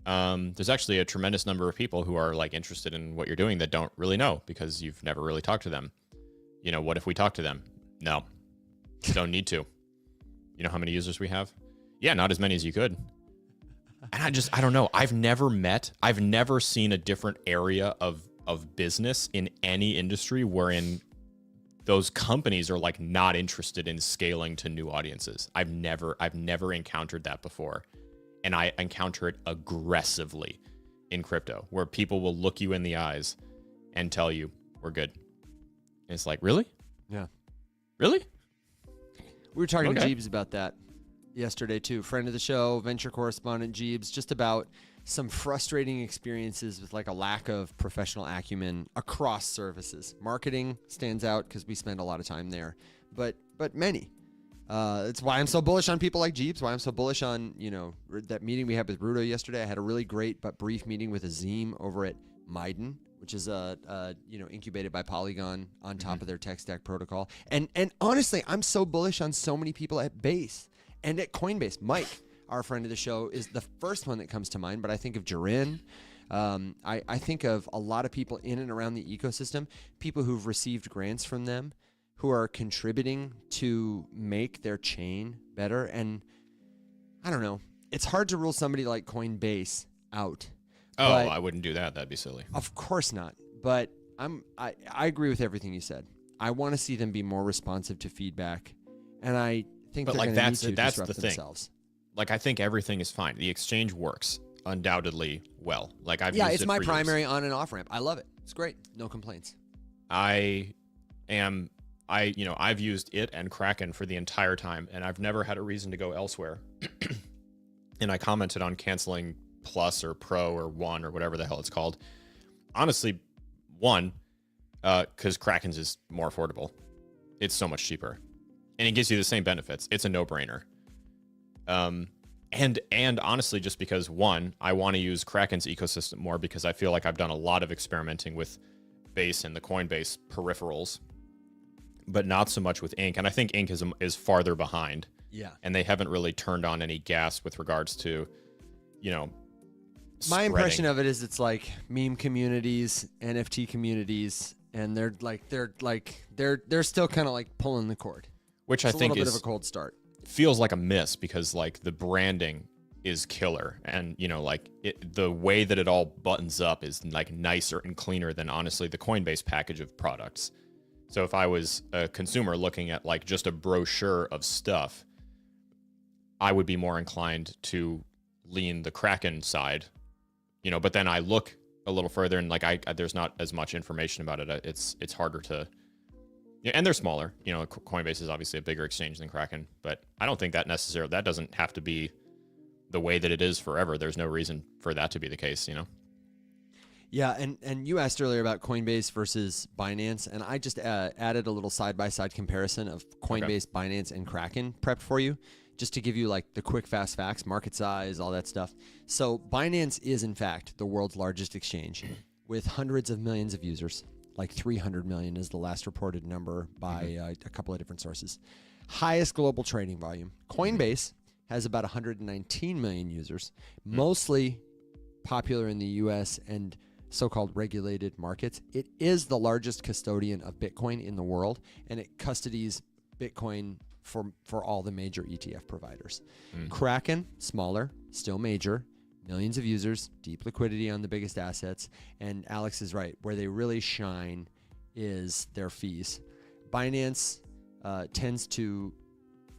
there's actually a tremendous number of people who are like interested in what you're doing that don't really know because you've never really talked to them. You know, what if we talk to them? No, don't need to. You know how many users we have? Yeah, not as many as you could. I don't know. I've never seen a different area of business in any industry wherein those companies are like not interested in scaling to new audiences. I've never encountered that before. And I encounter it aggressively in crypto, where people will look you in the eyes and tell you, we're good. And it's like, really? Yeah. Really? We were talking to Jeebs about that yesterday too. Friend of the show, venture correspondent Jeebs, just about some frustrating experiences with like a lack of professional acumen across services. Marketing stands out because we spend a lot of time there, but many. It's why I'm so bullish on people like Jeebs, why I'm so bullish on, that meeting we had with Rudo yesterday. I had a really great but brief meeting with Azim over at Maiden, which is incubated by Polygon on top of their tech stack protocol. And honestly, I'm so bullish on so many people at Base and at Coinbase. Mike, our friend of the show, is the first one that comes to mind, but I think of Jarin. I think of a lot of people in and around the ecosystem, people who've received grants from them, who are contributing to make their chain better. And I don't know, it's hard to rule somebody like Coinbase out. Oh, I wouldn't do that. That'd be silly. Of course not. But I agree with everything you said. I want to see them be more responsive to feedback. And I think they're going to need to disrupt themselves. Like, I think everything is fine. The exchange works undoubtedly well. Like, I've used it's it my primary years. On and off ramp. I love it. It's great. No complaints. I've used it and Kraken for the entire time, and I've never had a reason to go elsewhere. And I commented on canceling Plus or Pro or One or whatever the hell it's called. Honestly, One, because Kraken's is more affordable. It's so much cheaper, and it gives you the same benefits. It's a no-brainer. And honestly, just because One, I want to use Kraken's ecosystem more because I feel like I've done a lot of experimenting with Base and the Coinbase peripherals, but not so much with Ink. And I think Ink is farther behind. Yeah. And they haven't really turned on any gas with regards to, my impression of it is it's like meme communities, NFT communities, and they're still kind of like pulling the cord. Which it's I think a little bit of a cold start. Feels like a miss because like the branding is killer, and the way that it all buttons up is like nicer and cleaner than honestly the Coinbase package of products. So if I was a consumer looking at like just a brochure of stuff, I would be more inclined to lean the Kraken side, but then I look a little further and like there's not as much information about it. It's harder to, and they're smaller. Coinbase is obviously a bigger exchange than Kraken, but I don't think that doesn't have to be the way that it is forever. There's no reason for that to be the case, Yeah, and you asked earlier about Coinbase versus Binance, and I just added a little side-by-side comparison of Coinbase, Binance, and Kraken prepped for you, just to give you like the quick, fast facts, market size, all that stuff. So Binance is, in fact, the world's largest exchange with hundreds of millions of users. Like 300 million is the last reported number by a couple of different sources. Highest global trading volume. Coinbase has about 119 million users, mostly popular in the U.S. and so-called regulated markets. It is the largest custodian of Bitcoin in the world, and it custodies Bitcoin for all the major ETF providers. Kraken, smaller, still major, millions of users, deep liquidity on the biggest assets, and Alex is right. Where they really shine is their fees. Binance tends to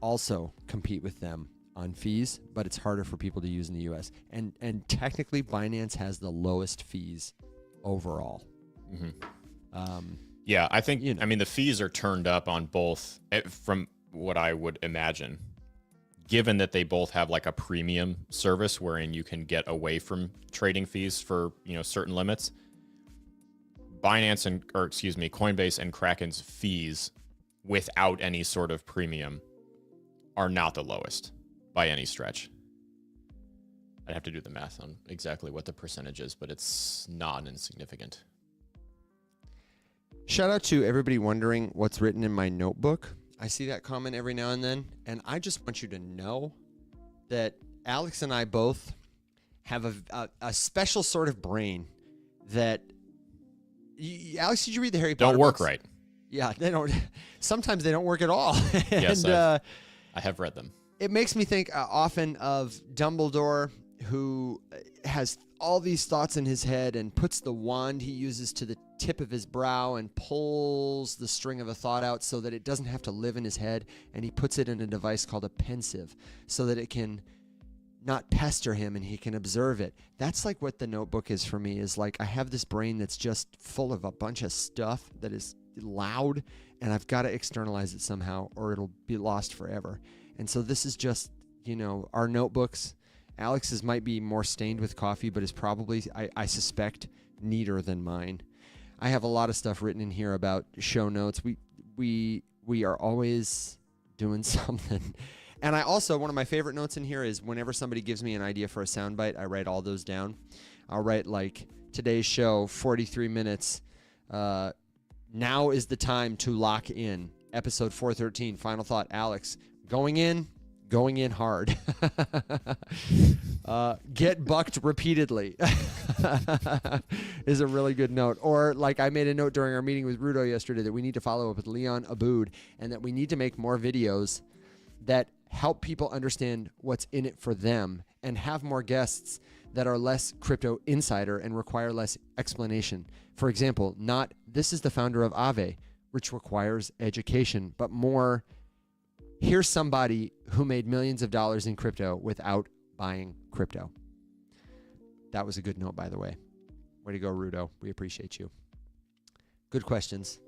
also compete with them on fees, but it's harder for people to use in the US. And technically, Binance has the lowest fees overall. Yeah, I think, I mean, the fees are turned up on both from what I would imagine, given that they both have like a premium service wherein you can get away from trading fees for, certain limits. Coinbase and Kraken's fees without any sort of premium are not the lowest by any stretch. I'd have to do the math on exactly what the percentage is, but it's not insignificant. Shout out to everybody wondering what's written in my notebook. I see that comment every now and then, and I just want you to know that Alex and I both have a special sort of brain that... Alex, did you read the Harry Potter Don't work books? right. Yeah, they don't. Sometimes they don't work at all. Yes, and, I have read them. It makes me think often of Dumbledore who has all these thoughts in his head and puts the wand he uses to the tip of his brow and pulls the string of a thought out so that it doesn't have to live in his head, and he puts it in a device called a pensieve so that it can not pester him and he can observe it. That's like what the notebook is for me, is like I have this brain that's just full of a bunch of stuff that is loud, and I've got to externalize it somehow or it'll be lost forever. And so this is just, our notebooks. Alex's might be more stained with coffee, but is probably, I suspect, neater than mine. I have a lot of stuff written in here about show notes. We are always doing something. And I also, one of my favorite notes in here is whenever somebody gives me an idea for a soundbite, I write all those down. I'll write like today's show, 43 minutes. Now is the time to lock in. Episode 413, final thought, Alex. Going in hard. Get bucked repeatedly is a really good note. Or like I made a note during our meeting with Rudo yesterday that we need to follow up with Leon Aboud and that we need to make more videos that help people understand what's in it for them and have more guests that are less crypto insider and require less explanation. For example, not this is the founder of Aave, which requires education, but more here's somebody who made millions of dollars in crypto without buying crypto. That was a good note, by the way. Way to go, Rudo. We appreciate you. Good questions.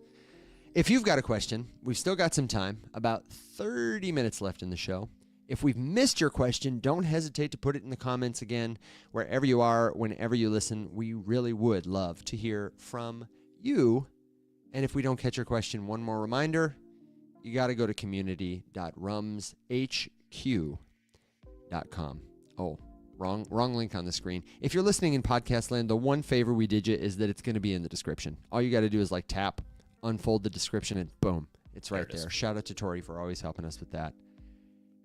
If you've got a question, we've still got some time, about 30 minutes left in the show. If we've missed your question, don't hesitate to put it in the comments again, wherever you are, whenever you listen. We really would love to hear from you. And if we don't catch your question, one more reminder, you got to go to community.rumshq.com. Oh, wrong link on the screen. If you're listening in podcast land, the one favor we did you is that it's going to be in the description. All you got to do is like tap, unfold the description, and boom, it's right there. Shout out to Tori for always helping us with that.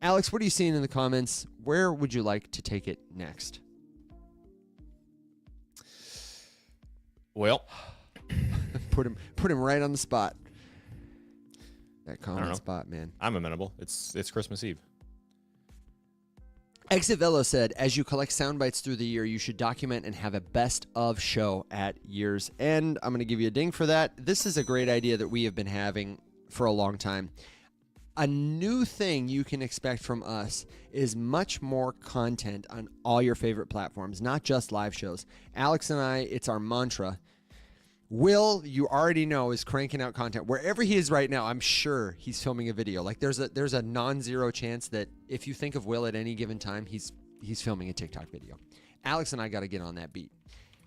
Alex, what are you seeing in the comments? Where would you like to take it next? Well, put him right on the spot. That comment spot, man. I'm amenable. It's Christmas Eve. Exit Velo said, as you collect sound bites through the year, you should document and have a best of show at year's end. I'm going to give you a ding for that. This is a great idea that we have been having for a long time. A new thing you can expect from us is much more content on all your favorite platforms, not just live shows. Alex and I, it's our mantra. Will, you already know, is cranking out content. Wherever he is right now, I'm sure he's filming a video. Like there's a non-zero chance that if you think of Will at any given time, he's filming a TikTok video. Alex and I got to get on that beat.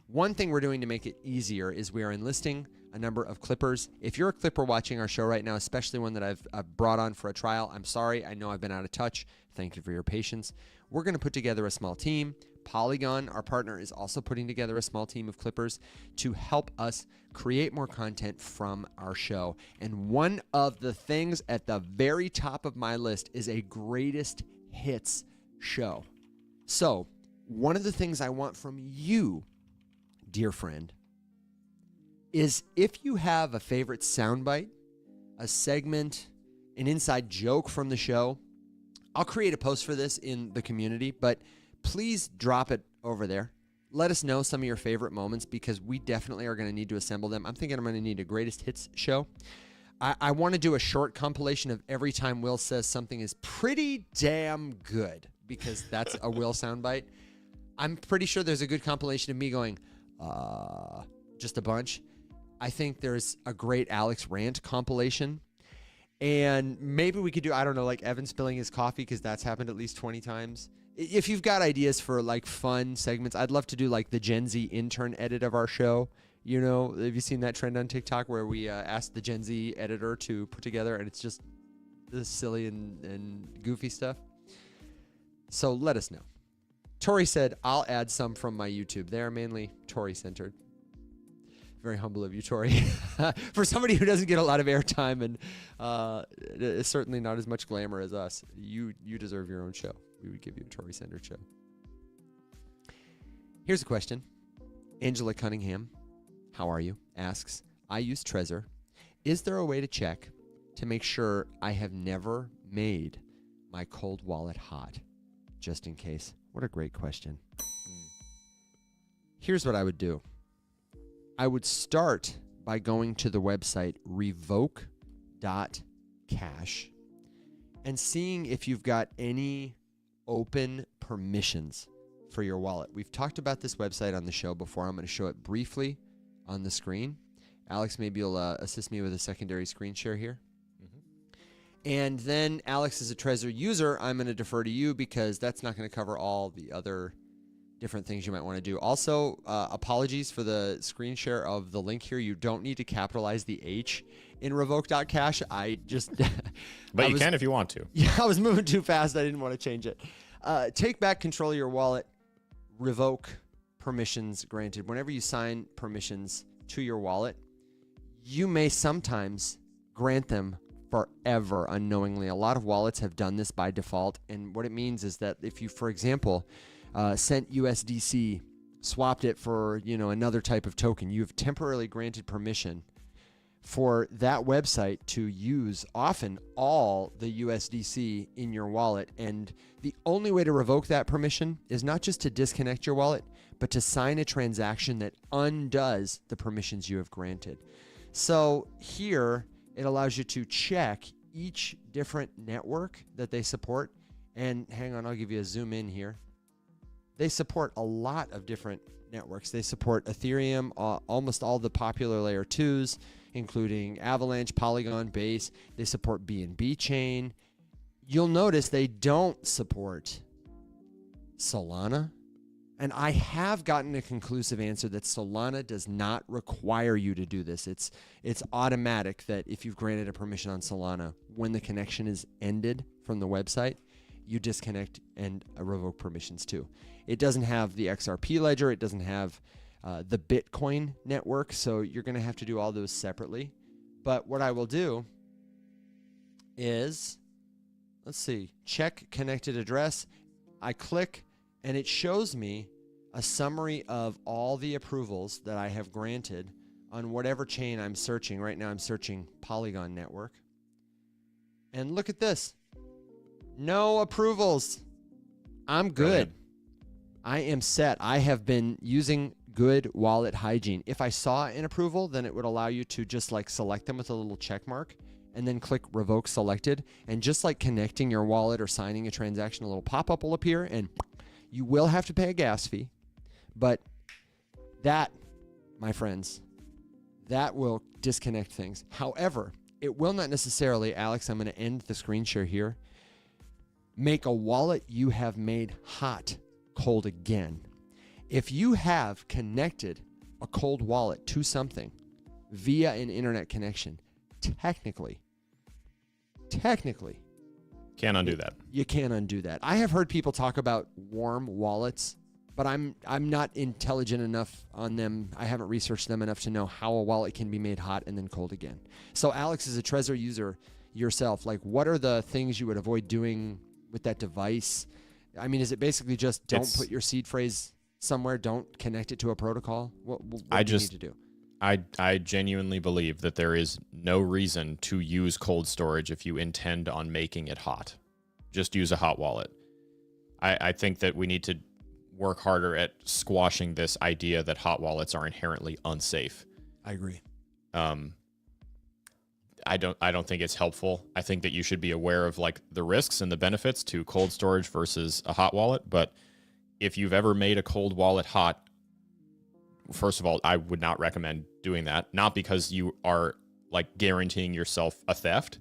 One thing we're doing to make it easier is we are enlisting a number of clippers. If you're a clipper watching our show right now, especially one that I've brought on for a trial, I'm sorry. I know I've been out of touch. Thank you for your patience. We're going to put together a small team. Polygon, our partner, is also putting together a small team of clippers to help us create more content from our show. And one of the things at the very top of my list is a greatest hits show. So one of the things I want from you, dear friend, is if you have a favorite soundbite, a segment, an inside joke from the show, I'll create a post for this in the community, but please drop it over there. Let us know some of your favorite moments because we definitely are going to need to assemble them. I'm thinking I'm going to need a greatest hits show. I want to do a short compilation of every time Will says something is pretty damn good because that's a Will soundbite. I'm pretty sure there's a good compilation of me going, just a bunch. I think there's a great Alex rant compilation. And maybe we could do, I don't know, like Evan spilling his coffee because that's happened at least 20 times. If you've got ideas for like fun segments, I'd love to do like the Gen Z intern edit of our show. You know, have you seen that trend on TikTok where we asked the Gen Z editor to put together and it's just this silly and goofy stuff? So let us know. Tori said, I'll add some from my YouTube. They are mainly Tori centered. Very humble of you, Tori. For somebody who doesn't get a lot of airtime and is certainly not as much glamour as us, you deserve your own show. We would give you a Tory-centered show. Here's a question. Angela Cunningham, how are you? Asks, I use Trezor. Is there a way to check to make sure I have never made my cold wallet hot? Just in case. What a great question. Here's what I would do. I would start by going to the website Revoke.cash and seeing if you've got any open permissions for your wallet. We've talked about this website on the show before. I'm going to show it briefly on the screen. Alex, maybe you'll assist me with a secondary screen share here. And then Alex is a Trezor user. I'm going to defer to you because that's not going to cover all the other different things you might want to do. Also, apologies for the screen share of the link here. You don't need to capitalize the H in Revoke.cash. I just... But you can if you want to. Yeah, I was moving too fast. I didn't want to change it. Take back control of your wallet. Revoke permissions granted. Whenever you sign permissions to your wallet, you may sometimes grant them forever unknowingly. A lot of wallets have done this by default. And what it means is that if you, for example... sent USDC, swapped it for, another type of token, you have temporarily granted permission for that website to use often all the USDC in your wallet. And the only way to revoke that permission is not just to disconnect your wallet, but to sign a transaction that undoes the permissions you have granted. So here, it allows you to check each different network that they support. And hang on, I'll give you a zoom in here. They support a lot of different networks. They support Ethereum, almost all the popular layer 2s, including Avalanche, Polygon, Base. They support BNB chain. You'll notice they don't support Solana. And I have gotten a conclusive answer that Solana does not require you to do this. It's automatic that if you've granted a permission on Solana, when the connection is ended from the website, you disconnect and revoke permissions too. It doesn't have the XRP ledger. It doesn't have the Bitcoin network. So you're going to have to do all those separately. But what I will do is, let's see, check connected address. I click and it shows me a summary of all the approvals that I have granted on whatever chain I'm searching. Right now I'm searching Polygon network. And look at this. No approvals. I'm good. Brilliant. I am set. I have been using good wallet hygiene. If I saw an approval, then it would allow you to just like select them with a little check mark and then click revoke selected. And just like connecting your wallet or signing a transaction, a little pop-up will appear and you will have to pay a gas fee. But that, my friends, that will disconnect things. However, it will not necessarily, Alex, I'm going to end the screen share here, make a wallet you have made hot cold again. If you have connected a cold wallet to something via an internet connection, technically, can't undo that. You can't undo that. I have heard people talk about warm wallets, but I'm not intelligent enough on them. I haven't researched them enough to know how a wallet can be made hot and then cold again. So Alex, is a Trezor user yourself, like what are the things you would avoid doing with that device? I mean, is it basically just don't put your seed phrase somewhere, don't connect it to a protocol? What do you need to do? I genuinely believe that there is no reason to use cold storage if you intend on making it hot. Just use a hot wallet. I think that we need to work harder at squashing this idea that hot wallets are inherently unsafe. I agree. I don't think it's helpful. I think that you should be aware of like the risks and the benefits to cold storage versus a hot wallet. But if you've ever made a cold wallet hot, first of all, I would not recommend doing that. Not because you are like guaranteeing yourself a theft,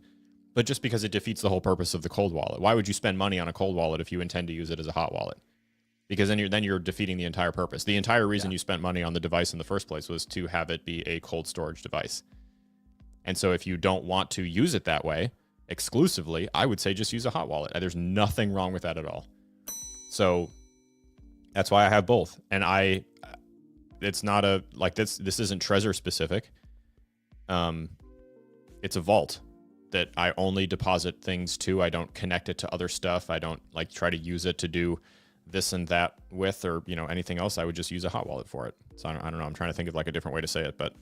but just because it defeats the whole purpose of the cold wallet. Why would you spend money on a cold wallet if you intend to use it as a hot wallet? Because then you're defeating the entire purpose. The entire reason you spent money on the device in the first place was to have it be a cold storage device. And so if you don't want to use it that way exclusively, I would say just use a hot wallet. There's nothing wrong with that at all. So that's why I have both. And it's not a, like this isn't Trezor specific. It's a vault that I only deposit things to. I don't connect it to other stuff. I don't like try to use it to do this and that with, or, anything else. I would just use a hot wallet for it. So I don't know. I'm trying to think of like a different way to say it, but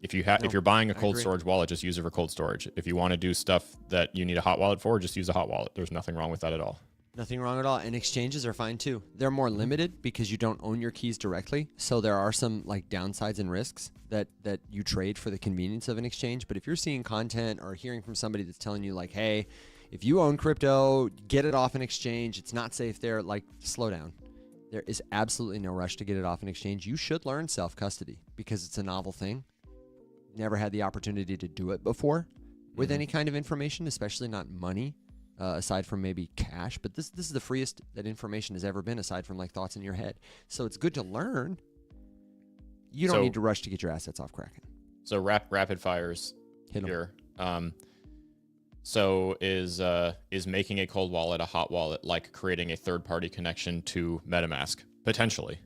if you're buying a cold storage wallet, just use it for cold storage. If you want to do stuff that you need a hot wallet for, just use a hot wallet. There's nothing wrong with that at all. Nothing wrong at all. And exchanges are fine too. They're more limited because you don't own your keys directly. So there are some like downsides and risks that you trade for the convenience of an exchange. But if you're seeing content or hearing from somebody that's telling you like, hey, if you own crypto, get it off an exchange, it's not safe there, like slow down. There is absolutely no rush to get it off an exchange. You should learn self-custody because it's a novel thing. Never had the opportunity to do it before with any kind of information, especially not money. Aside from maybe cash, but this is the freest that information has ever been aside from like thoughts in your head. So it's good to learn. You don't need to rush to get your assets off Kraken. So rapid fires here. So is making a cold wallet a hot wallet like creating a third-party connection to MetaMask? Potentially.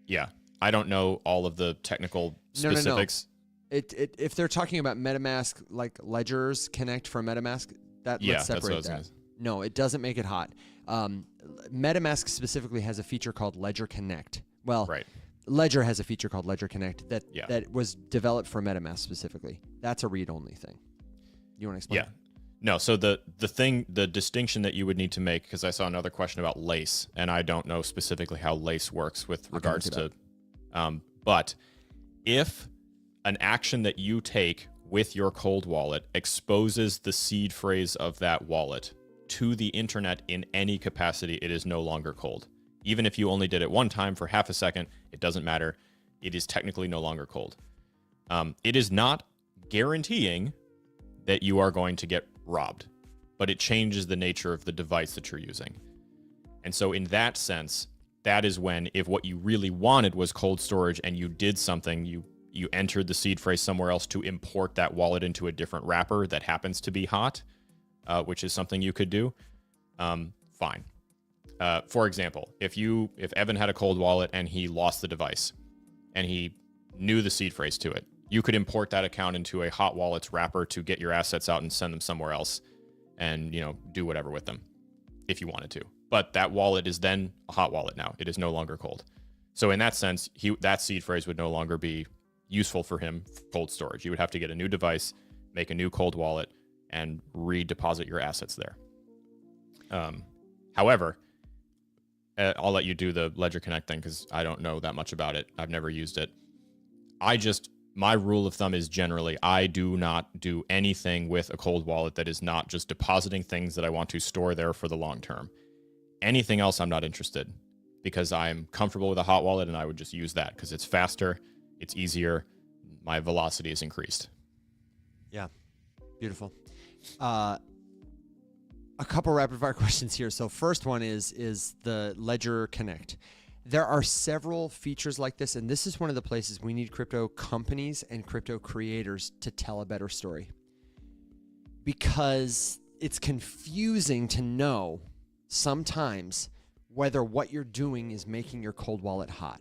Yeah. I don't know all of the technical specifics. No. If they're talking about MetaMask, like ledgers connect from MetaMask, let's separate that. No, it doesn't make it hot. MetaMask specifically has a feature called Ledger Connect. Well, Ledger has a feature called Ledger Connect that was developed for MetaMask specifically. That's a read-only thing. You want to explain? Yeah. No, so the distinction that you would need to make, because I saw another question about Lace, and I don't know specifically how Lace works with regards to, but if an action that you take with your cold wallet exposes the seed phrase of that wallet to the internet in any capacity, it is no longer cold. Even if you only did it one time for half a second, it doesn't matter. It is technically no longer cold. It is not guaranteeing that you are going to get robbed, but it changes the nature of the device that you're using. And so in that sense, that is when, if what you really wanted was cold storage and you did something, you entered the seed phrase somewhere else to import that wallet into a different wrapper that happens to be hot, which is something you could do, fine. For example, if Evan had a cold wallet and he lost the device and he knew the seed phrase to it, you could import that account into a hot wallets wrapper to get your assets out and send them somewhere else and, do whatever with them if you wanted to. But that wallet is then a hot wallet now. It is no longer cold. So in that sense, that seed phrase would no longer be useful for him for cold storage. You would have to get a new device, make a new cold wallet, and redeposit your assets there. However, I'll let you do the Ledger Connect thing because I don't know that much about it. I've never used it. My rule of thumb is generally I do not do anything with a cold wallet that is not just depositing things that I want to store there for the long term. Anything else I'm not interested, because I'm comfortable with a hot wallet and I would just use that because it's faster. It's easier. My velocity is increased. Yeah. Beautiful. A couple rapid fire questions here. So first one is the Ledger Connect. There are several features like this, and this is one of the places we need crypto companies and crypto creators to tell a better story, because it's confusing to know sometimes whether what you're doing is making your cold wallet hot.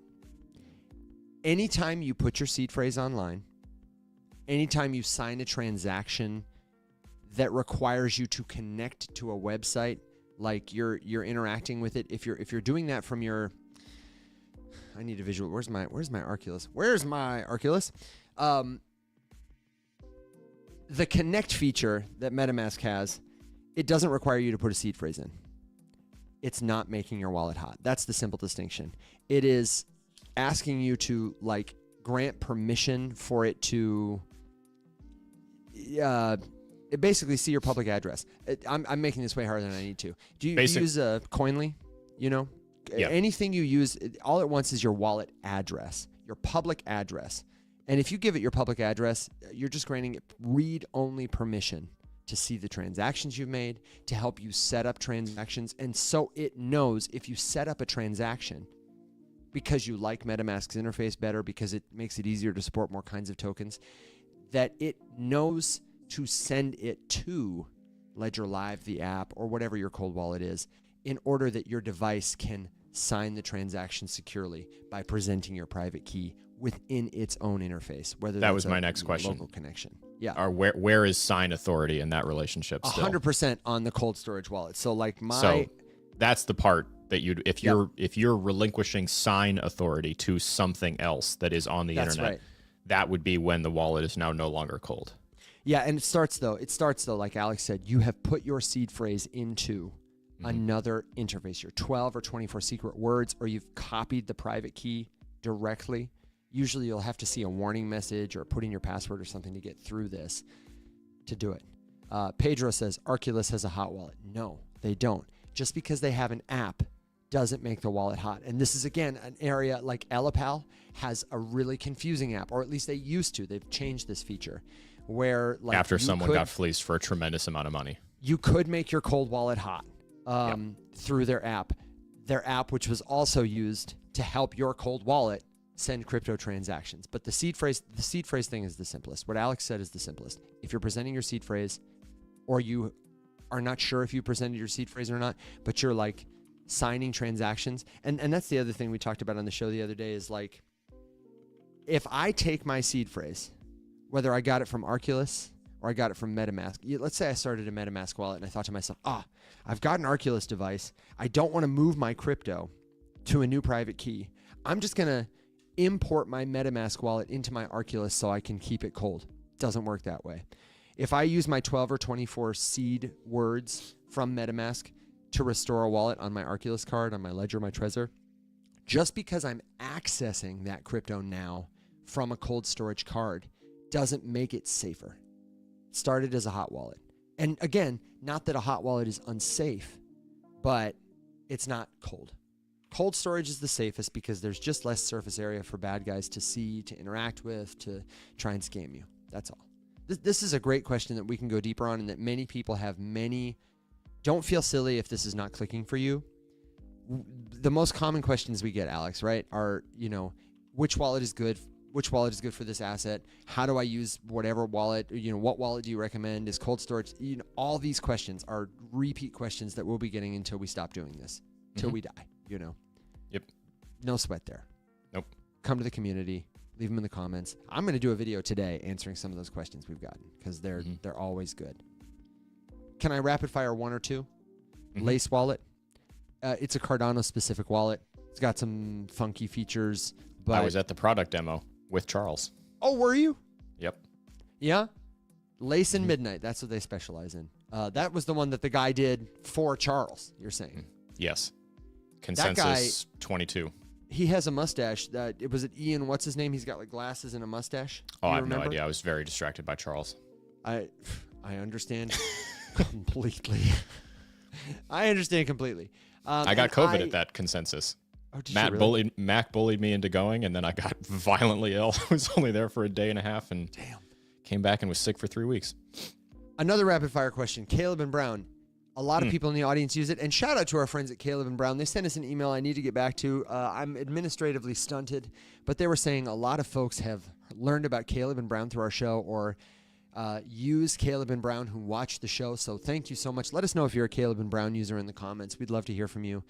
Anytime you put your seed phrase online, anytime you sign a transaction that requires you to connect to a website, like you're interacting with it, if you're doing that from your, I need a visual. Where's my Arculus? Where's my Arculus? The connect feature that MetaMask has, it doesn't require you to put a seed phrase in. It's not making your wallet hot. That's the simple distinction. It is asking you to grant permission for it to basically see your public address. I'm making this way harder than I need to. Do you use Coinly? Yeah. Anything you use, all it wants is your wallet address, your public address. And if you give it your public address, you're just granting it read-only permission to see the transactions you've made, to help you set up transactions. And so it knows if you set up a transaction because you like MetaMask's interface better, because it makes it easier to support more kinds of tokens, that it knows to send it to Ledger Live, the app, or whatever your cold wallet is, in order that your device can sign the transaction securely by presenting your private key within its own interface. Whether that was my next question. Local connection. Yeah. Or where is sign authority in that relationship? 100% on the cold storage wallet. So So that's the part that if you're relinquishing sign authority to something else that is on the internet, right. That would be when the wallet is now no longer cold. Yeah, and it starts though, like Alex said, you have put your seed phrase into another interface, your 12 or 24 secret words, or you've copied the private key directly. Usually you'll have to see a warning message or put in your password or something to get through this to do it. Pedro says, Arculus has a hot wallet. No, they don't. Just because they have an app doesn't make the wallet hot. And this is, again, an area like Ellipal has a really confusing app, or at least they used to. They've changed this feature where, like, after someone got fleeced for a tremendous amount of money, you could make your cold wallet hot through their app. Their app, which was also used to help your cold wallet send crypto transactions. But the seed phrase thing is the simplest. What Alex said is the simplest. If you're presenting your seed phrase, or you are not sure if you presented your seed phrase or not, but you're like signing transactions. And that's the other thing we talked about on the show the other day is, like, if I take my seed phrase, whether I got it from Arculus or I got it from MetaMask. Let's say I started a MetaMask wallet and I thought to myself, I've got an Arculus device. I don't want to move my crypto to a new private key. I'm just going to import my MetaMask wallet into my Arculus so I can keep it cold. Doesn't work that way. If I use my 12 or 24 seed words from MetaMask to restore a wallet on my Arculus card, on my Ledger, my Trezor, just because I'm accessing that crypto now from a cold storage card doesn't make it safer. It started as a hot wallet. And again, not that a hot wallet is unsafe, but it's not cold. Cold storage is the safest because there's just less surface area for bad guys to see, to interact with, to try and scam you. That's all. This is a great question that we can go deeper on, and that many people have many. Don't feel silly if this is not clicking for you. The most common questions we get, Alex, right, are, which wallet is good? Which wallet is good for this asset? How do I use whatever wallet? What wallet do you recommend? Is cold storage? All these questions are repeat questions that we'll be getting until we stop doing this, till we die. Yep. No sweat there. Nope. Come to the community. Leave them in the comments. I'm going to do a video today answering some of those questions we've gotten because they're always good. Can I rapid fire one or two? Lace wallet. It's a Cardano specific wallet. It's got some funky features. But I was at the product demo with Charles. Oh, were you? Yep. Yeah. Lace and Midnight. That's what they specialize in. That was the one that the guy did for Charles, you're saying. Yes. Consensus 22. He has a mustache. Was it Ian? What's his name? He's got like glasses and a mustache. Oh, I have no idea. I was very distracted by Charles. I understand completely. I understand completely. I got COVID at that consensus. Oh, did you really? Mac bullied me into going, and then I got violently ill. I was only there for a day and a half, and came back and was sick for 3 weeks. Another rapid fire question. Caleb and Brown. A lot of people in the audience use it. And shout out to our friends at Caleb and Brown. They sent us an email I need to get back to. I'm administratively stunted, but they were saying a lot of folks have learned about Caleb and Brown through our show, or use Caleb and Brown who watch the show. So thank you so much. Let us know if you're a Caleb and Brown user in the comments. We'd love to hear from you.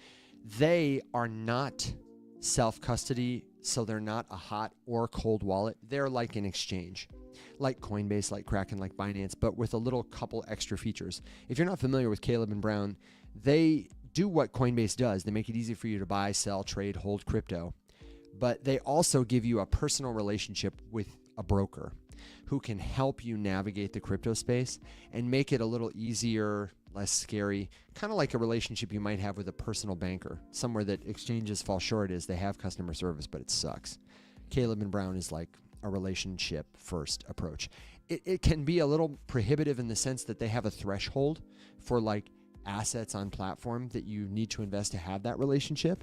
They are not self-custody, so they're not a hot or cold wallet. They're like an exchange, like Coinbase, like Kraken, like Binance, but with a little couple extra features. If you're not familiar with Caleb and Brown, they do what Coinbase does. They make it easy for you to buy, sell, trade, hold crypto, but they also give you a personal relationship with a broker who can help you navigate the crypto space and make it a little easier, less scary, kind of like a relationship you might have with a personal banker. Somewhere that exchanges fall short is they have customer service, but it sucks. Caleb and Brown is like a relationship first approach. It can be a little prohibitive in the sense that they have a threshold for like assets on platform that you need to invest to have that relationship.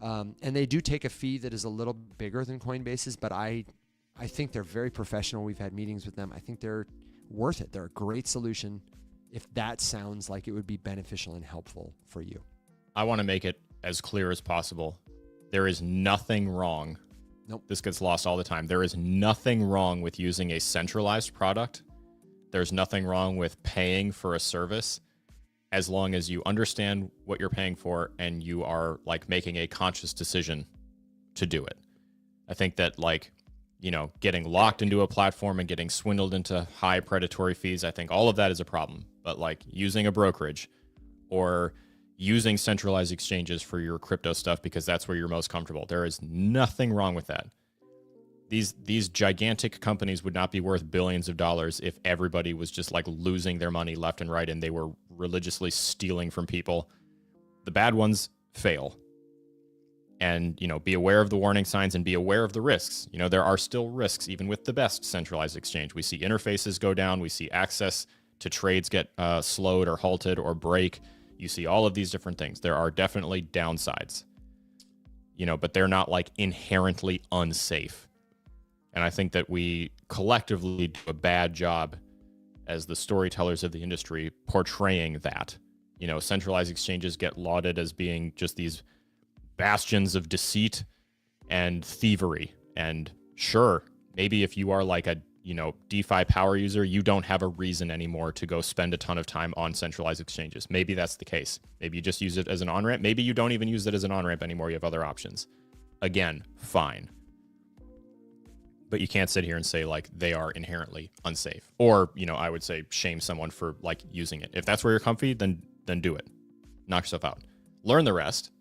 And they do take a fee that is a little bigger than Coinbase's, but I think they're very professional. We've had meetings with them. I think they're worth it. They're a great solution if that sounds like it would be beneficial and helpful for you. I want to make it as clear as possible. There is nothing wrong. Nope. This gets lost all the time. There is nothing wrong with using a centralized product. There's nothing wrong with paying for a service as long as you understand what you're paying for and you are like making a conscious decision to do it. I think that getting locked into a platform and getting swindled into high predatory fees, I think all of that is a problem. But like using a brokerage or using centralized exchanges for your crypto stuff because that's where you're most comfortable, there is nothing wrong with that. These gigantic companies would not be worth billions of dollars if everybody was just like losing their money left and right and they were religiously stealing from people The bad ones fail. And, be aware of the warning signs and be aware of the risks. There are still risks even with the best centralized exchange. We see interfaces go down. We see access to trades get slowed or halted or break. You see all of these different things. There are definitely downsides, but they're not like inherently unsafe. And I think that we collectively do a bad job as the storytellers of the industry portraying that. Centralized exchanges get lauded as being just these bastions of deceit and thievery. And sure, maybe if you are like a, DeFi power user, you don't have a reason anymore to go spend a ton of time on centralized exchanges. Maybe that's the case. Maybe you just use it as an on-ramp. Maybe you don't even use it as an on-ramp anymore. You have other options. Again, fine. But you can't sit here and say like they are inherently unsafe. Or, I would say shame someone for like using it. If that's where you're comfy, then do it. Knock yourself out. Learn the rest,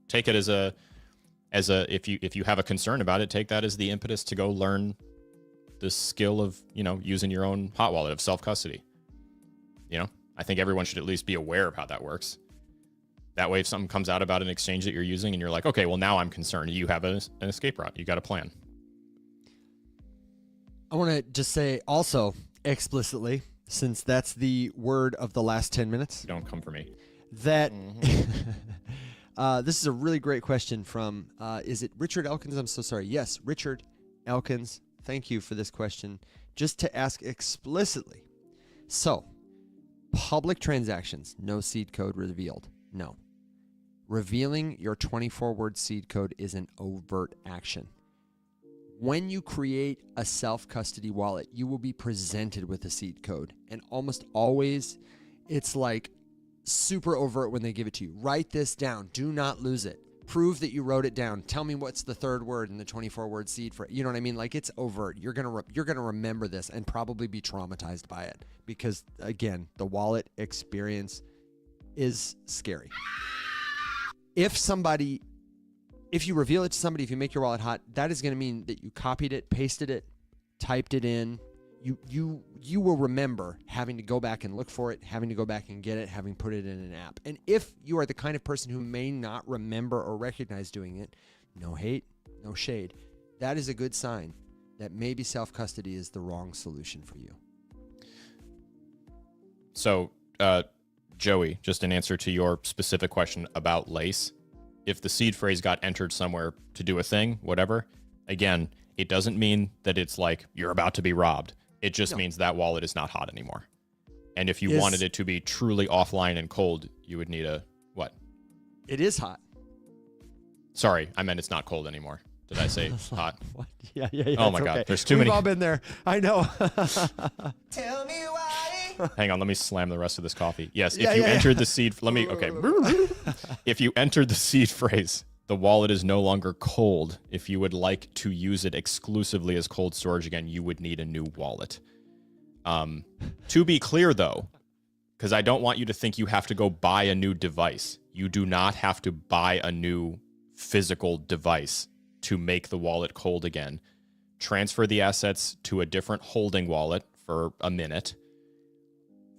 take it as a if you have a concern about it, take that as the impetus to go learn the skill of, using your own hot wallet, of self-custody. I think everyone should at least be aware of how that works. That way, if something comes out about an exchange that you're using and you're like, okay, well, now I'm concerned, you have an escape route. You got a plan. I want to just say also explicitly, since that's the word of the last 10 minutes. Don't come for me. That this is a really great question from, is it Richard Elkins? I'm so sorry. Yes, Richard Elkins. Thank you for this question. Just to ask explicitly. So, public transactions, no seed code revealed. No. Revealing your 24-word seed code is an overt action. When you create a self-custody wallet, you will be presented with a seed code. And almost always, it's like super overt when they give it to you. Write this down. Do not lose it. Prove that you wrote it down. Tell me what's the third word in the 24-word seed for it. You know what I mean? Like, it's overt. You're gonna remember this and probably be traumatized by it because, again, the wallet experience is scary. If you reveal it to somebody, if you make your wallet hot, that is going to mean that you copied it, pasted it, typed it in. You will remember having to go back and look for it, having to go back and get it, having put it in an app. And if you are the kind of person who may not remember or recognize doing it, no hate, no shade, that is a good sign that maybe self-custody is the wrong solution for you. So, Joey, just an answer to your specific question about Lace. If the seed phrase got entered somewhere to do a thing, whatever, again, it doesn't mean that it's like you're about to be robbed. It just means that wallet is not hot anymore. And if you wanted it to be truly offline and cold, you would need a what? It is hot. Sorry, I meant it's not cold anymore. Did I say hot? What? Yeah. Oh my God, there's too many. We've all been there. I know. Tell me why. Hang on, let me slam the rest of this coffee. Yes, if you entered the seed, okay. If you entered the seed phrase, the wallet is no longer cold. If you would like to use it exclusively as cold storage again, you would need a new wallet. To be clear, though, because I don't want you to think you have to go buy a new device. You do not have to buy a new physical device to make the wallet cold again. Transfer the assets to a different holding wallet for a minute.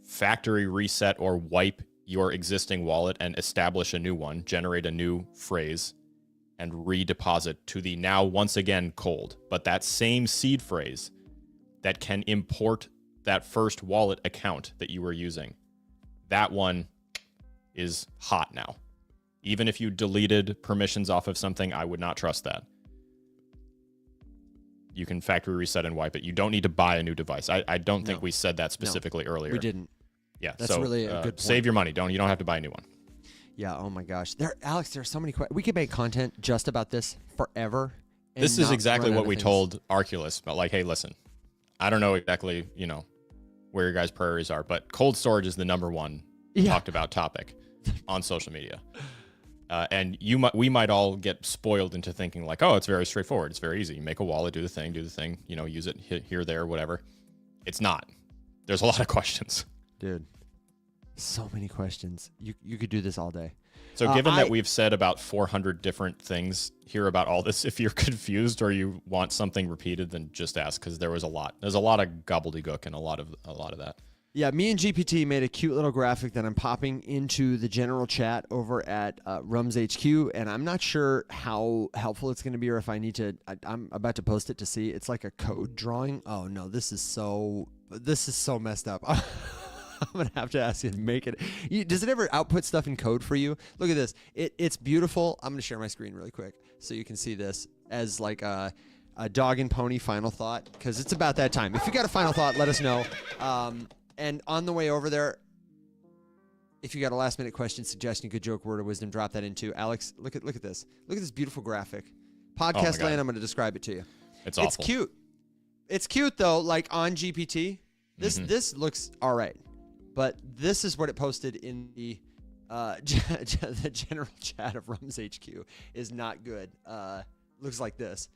Factory reset or wipe your existing wallet and establish a new one. Generate a new phrase and redeposit to the now once again cold, but that same seed phrase that can import that first wallet account that you were using. That one is hot now. Even if you deleted permissions off of something, I would not trust that. You can factory reset and wipe it. You don't need to buy a new device. I don't think we said that specifically earlier. We didn't. Yeah, that's really a good point. Save your money. You don't have to buy a new one. Yeah. Oh my gosh. Alex, there are so many questions. We could make content just about this forever. This is exactly what we told Arculus. But like, hey, listen, I don't know exactly, where your guys' priorities are, but cold storage is the number one talked about topic on social media. And we might all get spoiled into thinking like, oh, it's very straightforward. It's very easy. You make a wallet, do the thing, use it here, there, whatever. It's not. There's a lot of questions. Dude, so many questions. You could do this all day. So given that we've said about 400 different things here about all this, if you're confused or you want something repeated, then just ask, because there was a lot. There's a lot of gobbledygook and a lot of that. Yeah, me and GPT made a cute little graphic that I'm popping into the general chat over at Rums HQ, and I'm not sure how helpful it's going to be or if I need to. I'm about to post it to see. It's like a code drawing. Oh no, this is so messed up. I'm gonna have to ask you to make it. Does it ever output stuff in code for you? Look at this. It's beautiful. I'm gonna share my screen really quick so you can see this as like a dog and pony final thought, because it's about that time. If you got a final thought, let us know. And on the way over there, if you got a last minute question, suggestion, good joke, word of wisdom, drop that into Alex. Look at this. Look at this beautiful graphic. Podcast land, I'm going to describe it to you. It's awful. It's cute. It's cute though. Like on GPT, this looks all right, but this is what it posted in the the general chat of Rums HQ is not good. Looks like this.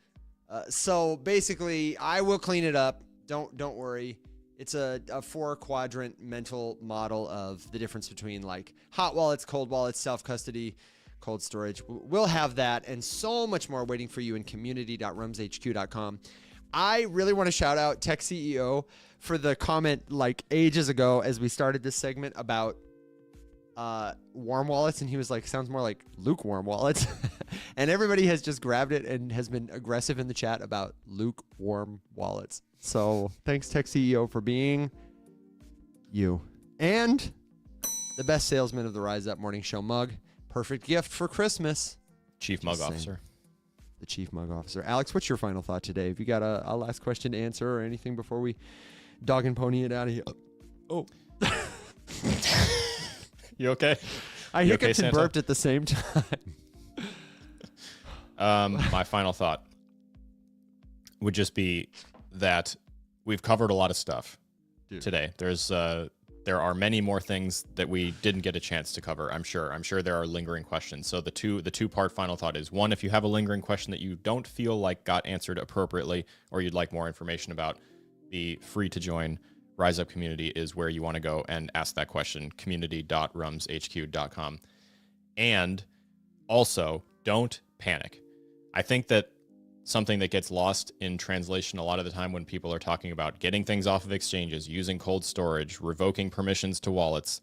So basically, I will clean it up. Don't worry. It's a 4-quadrant mental model of the difference between like hot wallets, cold wallets, self-custody, cold storage. We'll have that and so much more waiting for you in community.rumshq.com. I really want to shout out Tech CEO for the comment like ages ago as we started this segment about warm wallets, and he was like, sounds more like lukewarm wallets. And everybody has just grabbed it and has been aggressive in the chat about lukewarm wallets. So thanks, Tech CEO, for being you. And the best salesman of the Rise Up Morning Show mug. Perfect gift for Christmas. Chief Mug Officer. The Chief Mug Officer. Alex, what's your final thought today? Have you got a last question to answer or anything before we dog and pony it out of here? Oh. You okay? I hiccuped and burped at the same time. My final thought would just be that we've covered a lot of stuff today. There are many more things that we didn't get a chance to cover. I'm sure there are lingering questions. So the two-part final thought is, one, if you have a lingering question that you don't feel like got answered appropriately or you'd like more information about, be free to join. Rise Up Community is where you want to go and ask that question, community.rumshq.com. And also, don't panic. I think that something that gets lost in translation a lot of the time when people are talking about getting things off of exchanges, using cold storage, revoking permissions to wallets,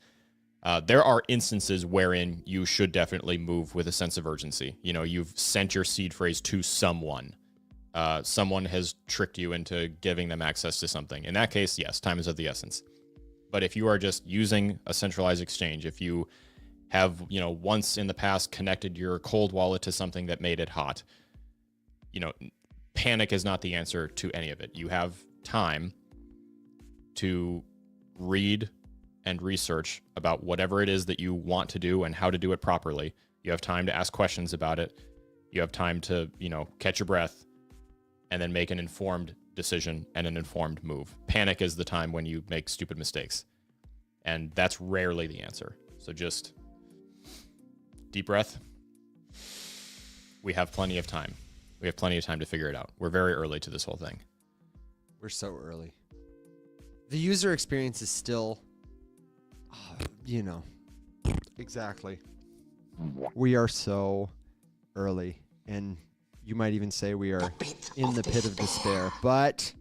there are instances wherein you should definitely move with a sense of urgency. You know, you've sent your seed phrase to someone. Someone has tricked you into giving them access to something. In that case, yes, time is of the essence. But if you are just using a centralized exchange, if you have, once in the past connected your cold wallet to something that made it hot, panic is not the answer to any of it. You have time to read and research about whatever it is that you want to do and how to do it properly. You have time to ask questions about it. You have time to, catch your breath and then make an informed decision and an informed move. Panic is the time when you make stupid mistakes. And that's rarely the answer. So just deep breath. We have plenty of time. We have plenty of time to figure it out. We're very early to this whole thing. We're so early. The user experience is still, exactly. We are so early. And you might even say we are in the pit of despair. But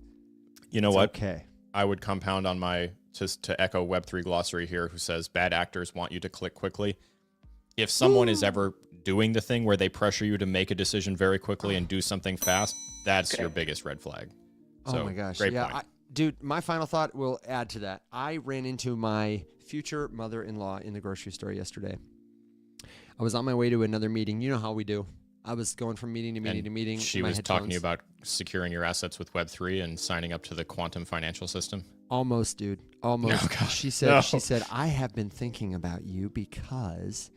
you know what? Okay. I would compound on my, just to echo Web3 glossary here, who says bad actors want you to click quickly. If someone is ever doing the thing where they pressure you to make a decision very quickly and do something fast, that's your biggest red flag. So, oh my gosh. Great point. Dude, my final thought will add to that. I ran into my future mother-in-law in the grocery store yesterday. I was on my way to another meeting. You know how we do. I was going from meeting to meeting to meeting. She was talking to you about securing your assets with Web3 and signing up to the quantum financial system. Almost, dude. Almost. No, God. She said, I have been thinking about you because...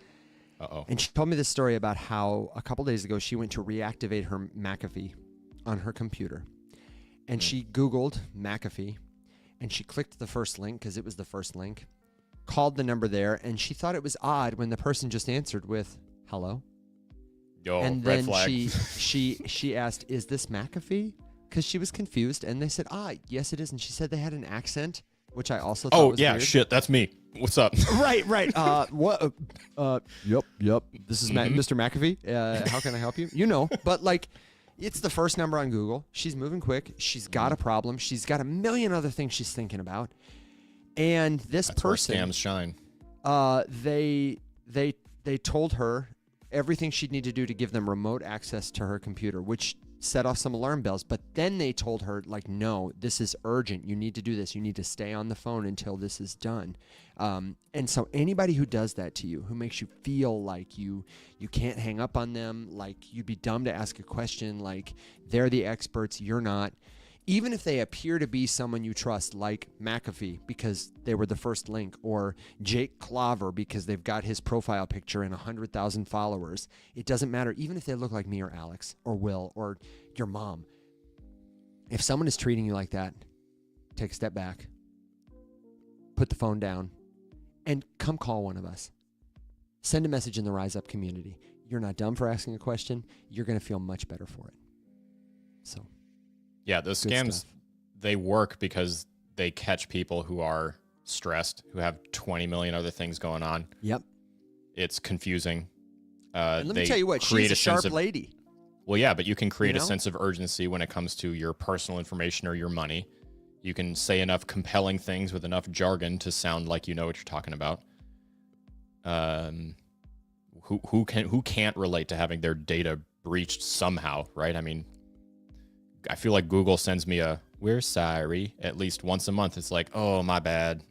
Uh-oh. And she told me this story about how a couple days ago she went to reactivate her McAfee on her computer. And she Googled McAfee and she clicked the first link because it was the first link, called the number there, and she thought it was odd when the person just answered with hello. Yo, and red then flag. she asked, is this McAfee? Because she was confused, and they said, yes it is. And she said they had an accent, which I also thought was weird. Shit, that's me. What's up? Right. What? Yep. This is Mr. McAfee. How can I help you? But like, it's the first number on Google. She's moving quick. She's got a problem. She's got a million other things she's thinking about. And this That's person, where scams shine. they told her everything she'd need to do to give them remote access to her computer, which set off some alarm bells. But then they told her, like, no, this is urgent. You need to do this. You need to stay on the phone until this is done. And so anybody who does that to you, who makes you feel like you can't hang up on them, like you'd be dumb to ask a question, like they're the experts, you're not. Even if they appear to be someone you trust, like McAfee because they were the first link, or Jake Clover because they've got his profile picture and 100,000 followers, it doesn't matter. Even if they look like me or Alex or Will or your mom, if someone is treating you like that, take a step back, put the phone down, and come call one of us. Send a message in the Rise Up community. You're not dumb for asking a question. You're going to feel much better for it. So. Yeah, those scams, they work because they catch people who are stressed, who have 20 million other things going on. Yep. It's confusing. And let me tell you what, she's a sharp lady. Well, yeah, but you can create a sense of urgency when it comes to your personal information or your money. You can say enough compelling things with enough jargon to sound like you know what you're talking about. Who can't relate to having their data breached somehow, right? I mean, I feel like Google sends me a "we're sorry" at least once a month. It's like, oh, my bad.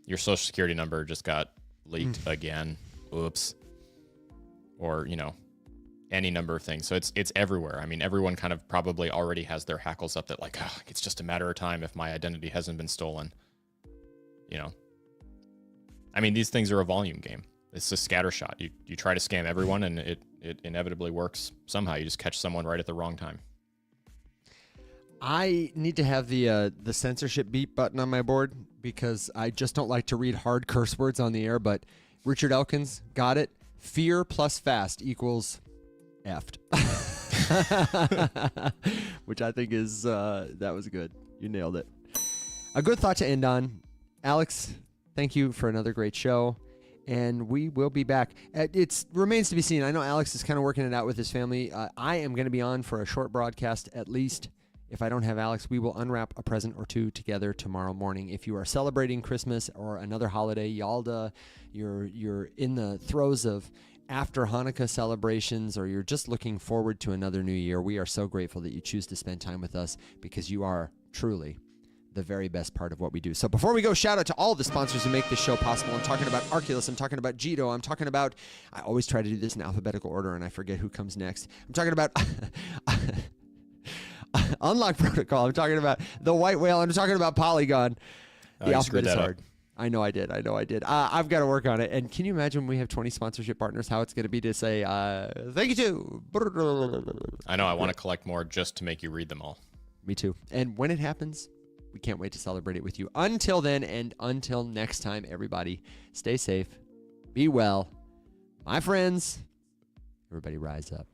Your social security number just got leaked again. Oops. Or, any number of things. So it's everywhere. I mean, everyone kind of probably already has their hackles up that like, it's just a matter of time if my identity hasn't been stolen. I mean, these things are a volume game. It's a scattershot. You try to scam everyone and it inevitably works somehow. You just catch someone right at the wrong time. I need to have the censorship beep button on my board because I just don't like to read hard curse words on the air, but Richard Elkins got it. Fear plus fast equals effed. Which I think is, that was good. You nailed it. A good thought to end on. Alex, thank you for another great show. And we will be back. It remains to be seen. I know Alex is kind of working it out with his family. I am going to be on for a short broadcast at least. If I don't have Alex, we will unwrap a present or two together tomorrow morning. If you are celebrating Christmas or another holiday, Yalda, you're in the throes of after Hanukkah celebrations, or you're just looking forward to another new year, we are so grateful that you choose to spend time with us because you are truly the very best part of what we do. So before we go, shout out to all the sponsors who make this show possible. I'm talking about Arculus. I'm talking about Jito. I'm talking about, I always try to do this in alphabetical order and I forget who comes next. I'm talking about Unlock Protocol. I'm talking about the White Whale. I'm talking about Polygon. The alphabet is hard. I know I did. I've got to work on it. And can you imagine when we have 20 sponsorship partners, how it's going to be to say, thank you to... I know. I want to collect more just to make you read them all. Me too. And when it happens, we can't wait to celebrate it with you. Until then, and until next time, everybody, stay safe, be well. My friends, everybody rise up.